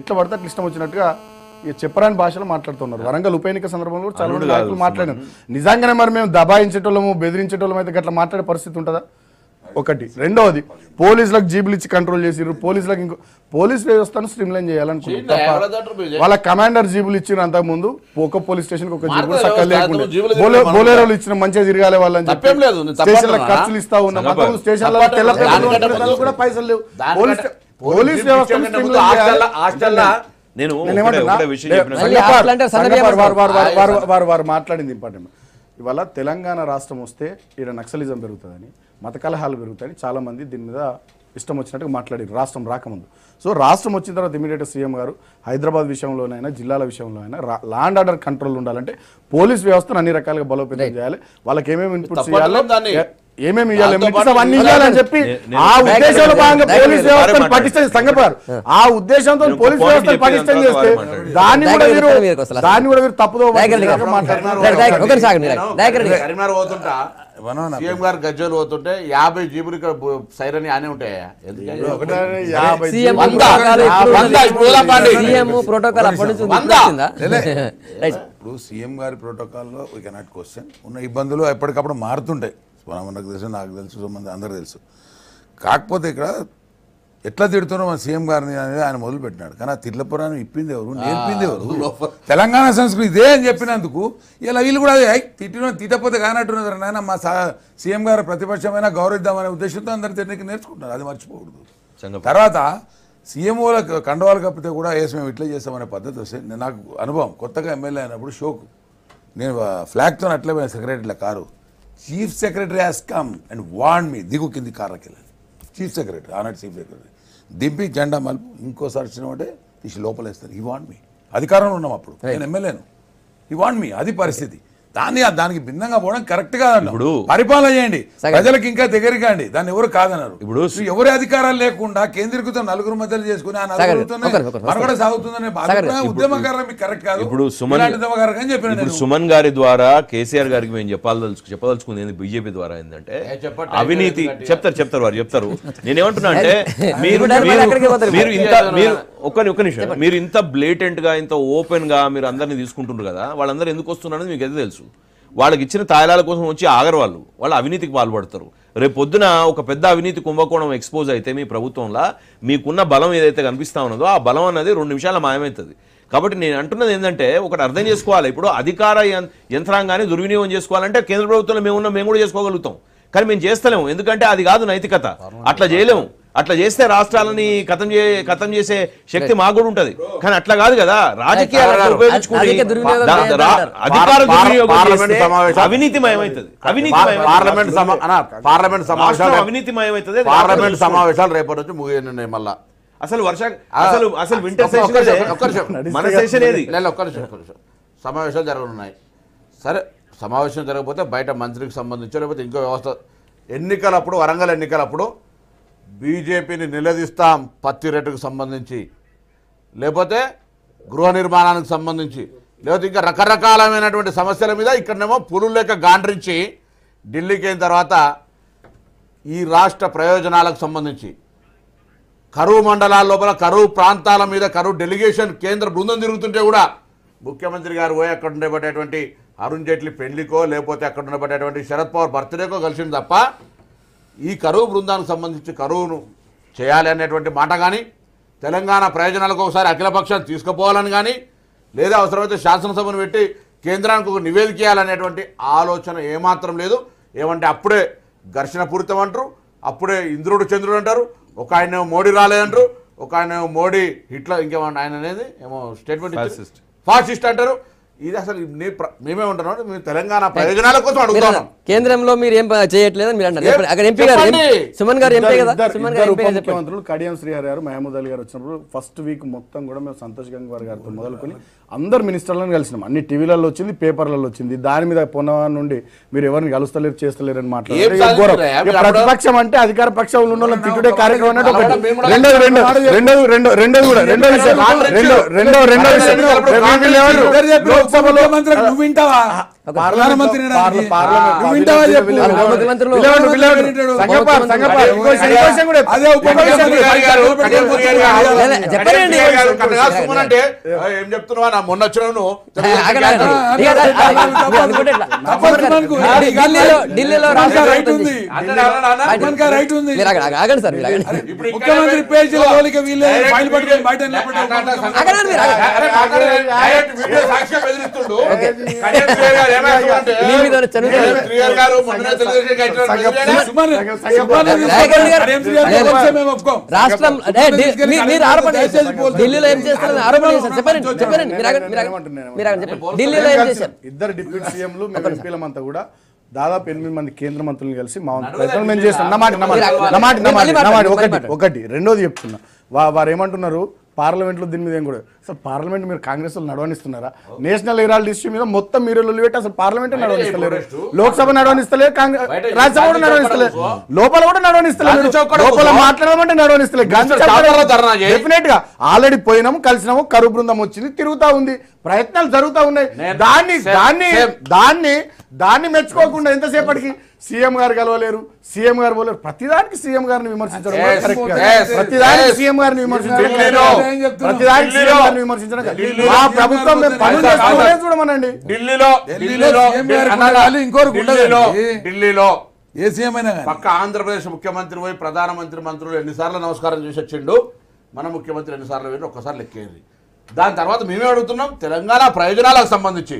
ఎట్లా పడితే అట్లా ఇష్టం వచ్చినట్టుగా చెప్పరాని భాషలో మాట్లాడుతున్నారు. వరంగల్ ఉప ఎన్నిక సందర్భంలో కూడా చాలా మంది నాయకులు మాట్లాడారు. నిజంగానే మరి మేము దబాయించేటోళ్ళము, బెదిరించేటోళ్ళం అయితే గట్లా మాట్లాడే పరిస్థితి ఉంటుందా? ఒకటి. రెండవది పోలీసులకు జీబులు ఇచ్చి కంట్రోల్ చేసిర్రు, పోలీసులకు ఇంకో పోలీస్ వ్యవస్థను స్ట్రీమ్లైన్ చేయాలనుకుంటున్నారు. వాళ్ళ కమాండర్ జీబులు ఇచ్చిన అంతకు ముందు ఒక పోలీస్ స్టేషన్ ఒక జీబులు సక్కలు లేకుండా బోలేరోలు ఇచ్చిన మంచిగా తిరగాలి వాళ్ళని స్టేషన్ల ఖర్చులు ఇస్తా ఉన్నాం. స్టేషన్ల కూడా పైసలు లేవు. పోలీస్ వ్యవస్థ వారు మాట్లాడింది ఇంపార్టెంట్. ఇవాళ తెలంగాణ రాష్ట్రం వస్తే ఇక్కడ నక్సలిజం పెరుగుతుందని, మత కలహాలు పెరుగుతాయని చాలా మంది దీని మీద ఇష్టం వచ్చినట్టుగా మాట్లాడారు రాష్ట్రం రాకముందు. సో రాష్ట్రం వచ్చిన తర్వాత ఇమీడియట్ సీఎం గారు హైదరాబాద్ విషయంలోనైనా జిల్లాల విషయంలోనైనా లా అండ్ ఆర్డర్ కంట్రోల్ ఉండాలంటే పోలీస్ వ్యవస్థను అన్ని రకాలుగా బలోపేతం చేయాలి. వాళ్ళకి ఏమేమి ఇన్పుట్స్ ఇవ్వాలో ఏమేమి ఇవ్వాలి అన్ని ఇవ్వాలని చెప్పి ఆ ఉద్దేశంలో భాగంగా పోలీస్ వ్యవస్థను పటిష్టం సంగపారు. ఆ ఉద్దేశంతో పోలీస్ వ్యవస్థను పటిష్టం చేస్తే దాన్ని కూడా మీరు తప్పుదో కరీంనగర్ పోతుంటా సీఎం గారు గజ్జలు పోతుంటే 50 జీబులు ఇక్కడ సైరని అనే ఉంటాయా? ఇప్పుడు సీఎం గారి ప్రోటోకాల్లో వీ కెనాట్ క్వశ్చన్. ఉన్న ఇబ్బందులు ఎప్పటికప్పుడు మారుతుంటాయి. మనకు తెలుసు, నాకు తెలుసు, అందరూ తెలుసు. కాకపోతే ఇక్కడ ఎట్లా తిడుతున్నాం మన సీఎం గారిని అనేది ఆయన మొదలు పెట్టినాడు. కానీ ఆ తిట్లపురాన్ని ఇప్పింది ఎవరు, నేర్పింది ఎవరు? తెలంగాణ సంస్కృతి ఇదే అని చెప్పినందుకు ఇలా వీళ్ళు కూడా తిట్టపోతే కానట్టున్నది నాయన. మా సీఎం గారు ప్రతిపక్షమైన గౌరవిద్దామనే ఉద్దేశంతో అందరు తిట్టడానికి నేర్చుకుంటున్నారు. అది మర్చిపోకూడదు. తర్వాత సీఎంఓల కండవాలు కప్పితే కూడా వేసి మేము ఇట్లా చేస్తామనే పద్ధతి వస్తే నాకు అనుభవం. కొత్తగా ఎమ్మెల్యే అయినప్పుడు షోకు నేను ఫ్లాగ్తో అట్లే పోయిన సెక్రటరీల car. Chief secretary has come and warn me, దిగు కింది కార్లకి వెళ్ళాలి. చీఫ్ సెక్రటరీ ఆనాడు చీఫ్ సెక్రటరీ దింపి జెండా మలుపు ఇంకోసారి వచ్చినామంటే తీసి లోపలేస్తారు. ఈ వాంట్ మీ, అధికారంలో ఉన్నాం అప్పుడు, నేను ఎమ్మెల్యేను. ఈ వాంట్ మీ, అది పరిస్థితి. దానికి భిన్నంగా పోవడం కరెక్ట్ కాదండి. ఇప్పుడు పరిపాలన చేయండి, ప్రజలకు ఇంకా దగ్గరికి అండి, దాన్ని ఎవరు కాదన్నారు. ఇప్పుడు ఎవరి అధికారాలు లేకుండా కేంద్రీకృతం నలుగురు మధ్యలో చేసుకుని ఆ నలుగురితోనే మనగడ సాగుతుందనే ఉద్యమకారులు మీకు కరెక్ట్ కాదు. ఇప్పుడు సుమన్ గారి ద్వారా కేసీఆర్ గారికి మేము చెప్పదలుచుకుంది బీజేపీ ద్వారా ఏంటంటే అవినీతి చెప్తారు వారు చెప్తారు. నేనేమంటున్నా అంటే మీరు ఒక్క నిమిషం, మీరు ఇంత బ్లేటెంట్ గా ఇంత ఓపెన్ గా మీరు అందరినీ తీసుకుంటున్నారు కదా, వాళ్ళందరూ ఎందుకు వస్తున్నారని మీకు అయితే తెలుసు. వాళ్ళకి ఇచ్చిన తాయిలాల కోసం వచ్చి ఆగరు, వాళ్ళు అవినీతికి పాల్పడతారు. రేపు పొద్దున ఒక పెద్ద అవినీతి కుంభకోణం ఎక్స్పోజ్ అయితే మీ ప్రభుత్వంలో మీకున్న బలం ఏదైతే కనిపిస్తా ఉన్నదో ఆ బలం అనేది 2 నిమిషాల మాయమవుతుంది. కాబట్టి నేను అంటున్నది ఏంటంటే ఒకటి అర్థం చేసుకోవాలి. ఇప్పుడు అధికార యంత్రాంగాన్ని దుర్వినియోగం చేసుకోవాలంటే కేంద్ర ప్రభుత్వంలో మేము కూడా చేసుకోగలుగుతాం, కానీ మేము చేస్తలేము. ఎందుకంటే అది కాదు నైతికత. అట్లా చేయలేము. అట్లా చేస్తే రాష్ట్రాలని ఖతం చేసే శక్తి మాకు కూడా ఉంటది. కానీ అట్లా కాదు కదా, రాజకీయాలను ఉపయోగించుకుంటే అవినీతిమయమవుతుంది. పార్లమెంట్ సమావేశాలు రేపటి నుంచి ముగియనున్నాయి. మళ్ళా అసలు వింటర్ సెషన్ ఏది సమావేశాలు జరగనున్నాయి. సరే, సమావేశం జరగకపోతే బయట మంత్రికి సంబంధించి లేకపోతే ఇంకో వ్యవస్థ ఎన్నికలప్పుడు, వరంగల్ ఎన్నికలప్పుడు బీజేపీని నిలదీస్తాం పత్తి రేటుకు సంబంధించి, లేకపోతే గృహ నిర్మాణానికి సంబంధించి, లేకపోతే ఇంకా రకరకాలమైనటువంటి సమస్యల మీద ఇక్కడనేమో పులులు లెక్క గాండ్రించి ఢిల్లీకి అయిన తర్వాత ఈ రాష్ట్ర ప్రయోజనాలకు సంబంధించి కరువు మండలాల లోపల కరువు ప్రాంతాల మీద కరువు డెలిగేషన్ కేంద్ర బృందం తిరుగుతుంటే కూడా ముఖ్యమంత్రి గారు పోయి అక్కడ ఉండబడేటువంటి అరుణ్ జైట్లీ పెళ్లికో లేకపోతే అక్కడ ఉండబడేటువంటి శరద్ పవార్ బర్త్డేకో కలిసింది తప్ప ఈ కరువు బృందానికి సంబంధించి కరువును చేయాలి అనేటువంటి మాట కానీ, తెలంగాణ ప్రయోజనాలకు ఒకసారి అఖిలపక్షాన్ని తీసుకుపోవాలని కానీ, లేదా అవసరమైతే శాసనసభను పెట్టి కేంద్రానికి ఒక నివేదిక ఇవ్వాలనేటువంటి ఆలోచన ఏమాత్రం లేదు. ఏమంటే అప్పుడే ఘర్షణ పూరితం అంటారు, అప్పుడే ఇంద్రుడు చంద్రుడు అంటారు, ఒక ఆయన మోడీ రాలేదంటారు, ఒక ఆయన మోడీ హిట్లర్ ఇంకేమన్నా ఆయన అనేది ఏమో స్టేట్మెంట్ ఫాసిస్ట్ అంటారు. ఇది అసలు మేమే ఉంటున్నాం, మేము తెలంగాణ ప్రయోజనాల కోసం అడుగుతున్నాం. కేంద్రంలో మీరు ఏం చేయట్లేదని మీరు అంటారు. అక్కడ ఎంపీ గారు సుమన్ గారు ఎంపీ కదా, సుమన్ గారు ముఖ్యమంత్రులు కడియం శ్రీహరి గారు, మహమూద్ అలీ గారు వచ్చినప్పుడు ఫస్ట్ వీక్ మొత్తం కూడా మేము సంతోష్ గంగ్వార్ గారితో మొదలుకొని అందరు మినిస్టర్లను కలిసినాం. అన్ని టీవీలలో వచ్చింది, పేపర్లలో వచ్చింది. దాని మీద పొన్నవారి నుండి మీరు ఎవరిని కలుస్తలేరు చేస్తలేరు అని మాట్లాడారు. ప్రతిపక్షం అంటే అధికార పక్షంలో ఉన్న తిట్టుడే కార్యక్రమం అంటే ఒకటి. రెండో విషయం లోక్సభలో నువ్వు వింటావా? ప్రధానమంత్రి అనడానికి. పార్లమెంట్ నువ్వు వింటావా చెప్పు. ముఖ్యమంత్రులు అదే ఉప ముఖ్యమంత్రి చెప్పండి. అంటే ఏం చెప్తున్నావా నా మొన్న వచ్చినాను ఢిల్లీలో రైట్ ఉంది, రైట్ ఉంది. ఆగండి సార్, ముఖ్యమంత్రి పేజీల పోలిక వీళ్ళే ఫైల్ పట్టుకొని బయట సాక్ష్యం బెదిరిస్తుండు రాష్ట్రం మీరు ఆరోపణ ఢిల్లీలో ఏం చేస్తారు ఆరోపణ చేశారు చెప్పండి ఢిల్లీలో ఏం చేశారు? ఇద్దరు డిప్యూటీ సీఎంలు మేము ఎంపీలమంతా కూడా దాదాపు 8 మంది కేంద్ర మంత్రులను కలిసి మా ప్రయత్నం మేము చేస్తాం. ఒకటి రెండోది చెప్తున్నా, వారు ఏమంటున్నారు పార్లమెంట్లో దీని మీద ఏం కూడా అసలు పార్లమెంట్ మీరు కాంగ్రెస్ వాళ్ళు నడవనిస్తున్నారా? నేషనల్ హెరాల్డ్ ఇష్యూ మీద మొత్తం మీరు పెట్టి అసలు పార్లమెంట్ నడవనిస్తలేరు, లోక్సభ నడవనిస్తలేదు, రాజ్యసభ కూడా నడవనిస్తలేదు, లోపల కూడా నడవనిస్తలేదు, లోపల మాట్లాడమంటే నడవనిస్తలేదు. డెఫినెట్ గా ఆల్రెడీ పోయినాము, కలిసినాము, కరువు బృందం వచ్చింది, తిరుగుతా ఉంది, ప్రయత్నాలు జరుగుతూ ఉన్నాయి. దాన్ని మెచ్చుకోకుండా ఎంతసేపటికి సీఎం గారు కలవలేరు, సీఎం గారు పోలేరు, ప్రతిదానికి సీఎం గారిని విమర్శించడం ప్రతిదానికి సీఎం గారిని విమర్శించడం మా ప్రభుత్వం చూడమనండి. ఢిల్లీలో ఏ సీఎం అయినా పక్క ఆంధ్రప్రదేశ్ ముఖ్యమంత్రి పోయి ప్రధానమంత్రి మంత్రులు ఎన్నిసార్లు నమస్కారం చేసి వచ్చిండు, మన ముఖ్యమంత్రి ఎన్నిసార్లు పోయి ఒక్కసారి లెక్కేది. దాని తర్వాత మేమే అడుగుతున్నాం, తెలంగాణ ప్రయోజనాలకు సంబంధించి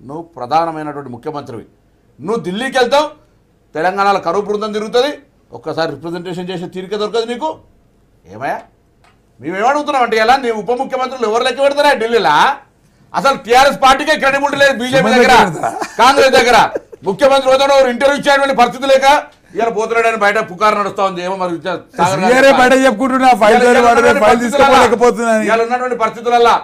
నువ్వు ప్రధానమైనటువంటి ముఖ్యమంత్రివి, నువ్వు ఢిల్లీకి వెళ్తావు, తెలంగాణలో కరువు బృందం తిరుగుతుంది, ఒక్కసారి రిప్రజెంటేషన్ చేసే తీరిక దొరకదు నీకు. ఏమయ్యా మేమేమడుగుతున్నాం అంటే ఎలా నీ ఉప ముఖ్యమంత్రులు ఎవరు లెక్క పెడతారా ఢిల్లీలో? అసలు టీఆర్ఎస్ పార్టీకే క్రెడిబిలిటీ లేదు, బీజేపీ దగ్గర, కాంగ్రెస్ దగ్గర. ముఖ్యమంత్రి పోతాడు ఇంటర్వ్యూ ఇచ్చేటువంటి పరిస్థితి లేక ఇలా పోతున్నాడని బయట పుకారు నడుస్తా ఉంది. ఏమో మరి బయట చెప్పుకుంటున్నా ఉన్నటువంటి పరిస్థితులల్లా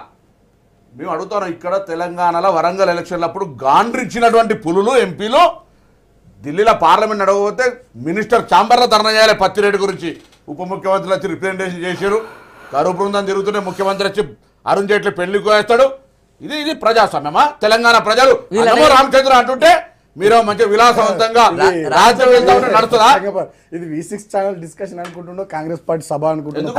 మేము అడుగుతాం. ఇక్కడ తెలంగాణలో వరంగల్ ఎలక్షన్లు అప్పుడు గాండ్రిచ్చినటువంటి పులులు ఎంపీలు ఢిల్లీలో పార్లమెంట్ నడవకపోతే మినిస్టర్ ఛాంబర్లో ధర్నా చేయాలి పత్తిరెడ్డి గురించి. ఉప ముఖ్యమంత్రులు వచ్చి రిప్రజెంటేషన్ చేశారు, కరువు బృందం తిరుగుతుంటే ముఖ్యమంత్రి వచ్చి అరుణ్ జైట్లీ పెళ్లికి వేస్తాడు. ఇది ప్రజాస్వామ్యమా? తెలంగాణ ప్రజలు రామచంద్ర అంటుంటే మీరు మంచి విలాసవంతంగా రాజ్యం నడుస్తుందా? ఇది V6 ఛానల్ డిస్కషన్ అనుకుంటుండో కాంగ్రెస్ పార్టీ సభ అనుకుంటున్నా.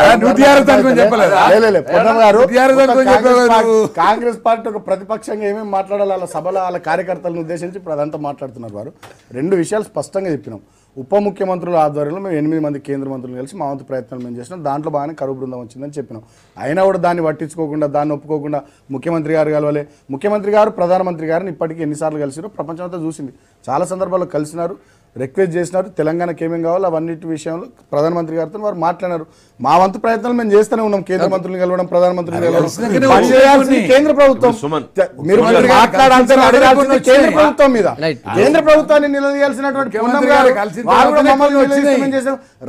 కాంగ్రెస్ పార్టీ ఒక ప్రతిపక్షంగా ఏమేమి మాట్లాడాలి వాళ్ళ సభలో వాళ్ళ కార్యకర్తలను ఉద్దేశించి ఇప్పుడు అదంతా మాట్లాడుతున్నారు వారు. 2 విషయాలు స్పష్టంగా చెప్పినాం. ఉప ముఖ్యమంత్రుల ఆధ్వర్యంలో మేము 8 మంది కేంద్ర మంత్రులు కలిసి మా వంతు ప్రయత్నాలు మేము చేసినాం, దాంట్లో బాగానే కరువు బృందం వచ్చిందని చెప్పినాం. అయినా కూడా దాన్ని పట్టించుకోకుండా, దాన్ని ఒప్పుకోకుండా ముఖ్యమంత్రి గారు కలవాలి, ముఖ్యమంత్రి గారు ప్రధానమంత్రి గారిని ఇప్పటికీ ఎన్నిసార్లు కలిసినారో ప్రపంచం అంతా చూసింది. చాలా సందర్భాల్లో కలిసినారు, రిక్వెస్ట్ చేసినారు, తెలంగాణకి ఏమేమి కావాలో అవన్నిటి విషయంలో ప్రధానమాంత్రి గారితో వారు మాట్లాడారు. మా వంతు ప్రయత్నాలు మేము చేస్తూనే ఉన్నాం, కేంద్ర మంత్రులను కలవడం, ప్రధానమంత్రిని కలవడం. కేంద్ర ప్రభుత్వం మీరు మాట్లాడాల్సిన కేంద్ర ప్రభుత్వం మీద, కేంద్ర ప్రభుత్వాన్ని నిలదీయాల్సినటువంటి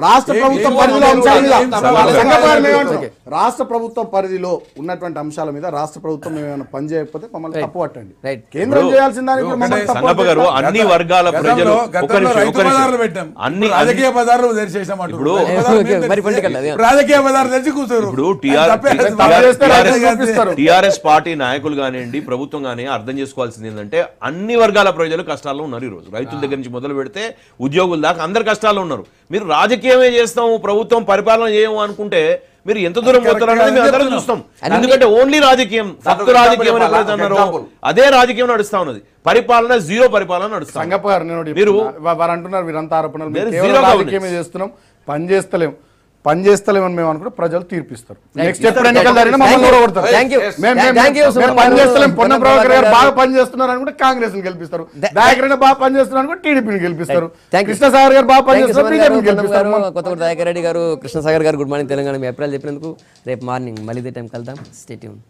రాష్ట్ర ప్రభుత్వం పరిధిలో అంశాల మీద, రాష్ట్ర ప్రభుత్వం పరిధిలో ఉన్నటువంటి అంశాల మీద రాష్ట్ర ప్రభుత్వం ఏమైనా పని చేయకపోతే మమ్మల్ని తప్పు పట్టండి. కేంద్రం చేయాల్సిన దానికి అన్ని వర్గాల ప్రజలు రాజకీయ బజార్లు తెరిచేసాం. ఇప్పుడు రాజకీయ బజార్లు తెరిచి కూర్చోరు. ఇప్పుడు టిఆర్ఎస్ పార్టీ నాయకులు కానివ్వండి, ప్రభుత్వం కానీ అర్థం చేసుకోవాల్సింది ఏంటంటే అన్ని వర్గాల ప్రజలు కష్టాల్లో ఉన్నారు. ఈ రోజు రైతుల దగ్గర నుంచి మొదలు పెడితే ఉద్యోగుల దాకా అందరు కష్టాల్లో ఉన్నారు. మీరు రాజకీయమే చేస్తాము, ప్రభుత్వం పరిపాలన చేయము అనుకుంటే మీరు ఎంత దూరం పోతారనేది మేము అందరం చూస్తాం. ఎందుకంటే ఓన్లీ రాజకీయం, సత్తు రాజకీయం అని ఎప్పుడైతే అన్నారో అదే రాజకీయం నడుస్తా ఉన్నది. పరిపాలన జీరో పరిపాలన నడుస్తాం. మీరు వారు అంటున్నారు వీరంతా ఆరోపణలు రాజకీయమే చేస్తున్నాం, పని చేస్తలేమని మేము అనుకుంటే ప్రజలు తీర్పిస్తారు. నెక్స్ట్ ఎప్పుడు ఎన్నికలు జరిగినా మమ్మల్ని ఓడగొడతారు. పని చేస్తలేం, పొన్న ప్రభాకర్ గారు బాగా పని చేస్తున్నారు అనుకుంటే కాంగ్రెస్ ని గెలిపిస్తారు, దయాకర్ రెడ్డి బాగా పని చేస్తున్నారు అనుకుంటే టీడీపీని గెలిపిస్తారు, కృష్ణసాగర్ గారు బాగా పని చేస్తున్నారు బీజేపీని గెలిపిస్తారు. కొత్త దయాకర్ రెడ్డి గారు, కృష్ణసాగర్ గారు గుడ్ మార్నింగ్ తెలంగాణ. మీ అభిప్రాయాలు చెప్పినందుకు రేపు మార్నింగ్ మళ్ళీ ఇదే టైం కలుద్దాం. Stay tune.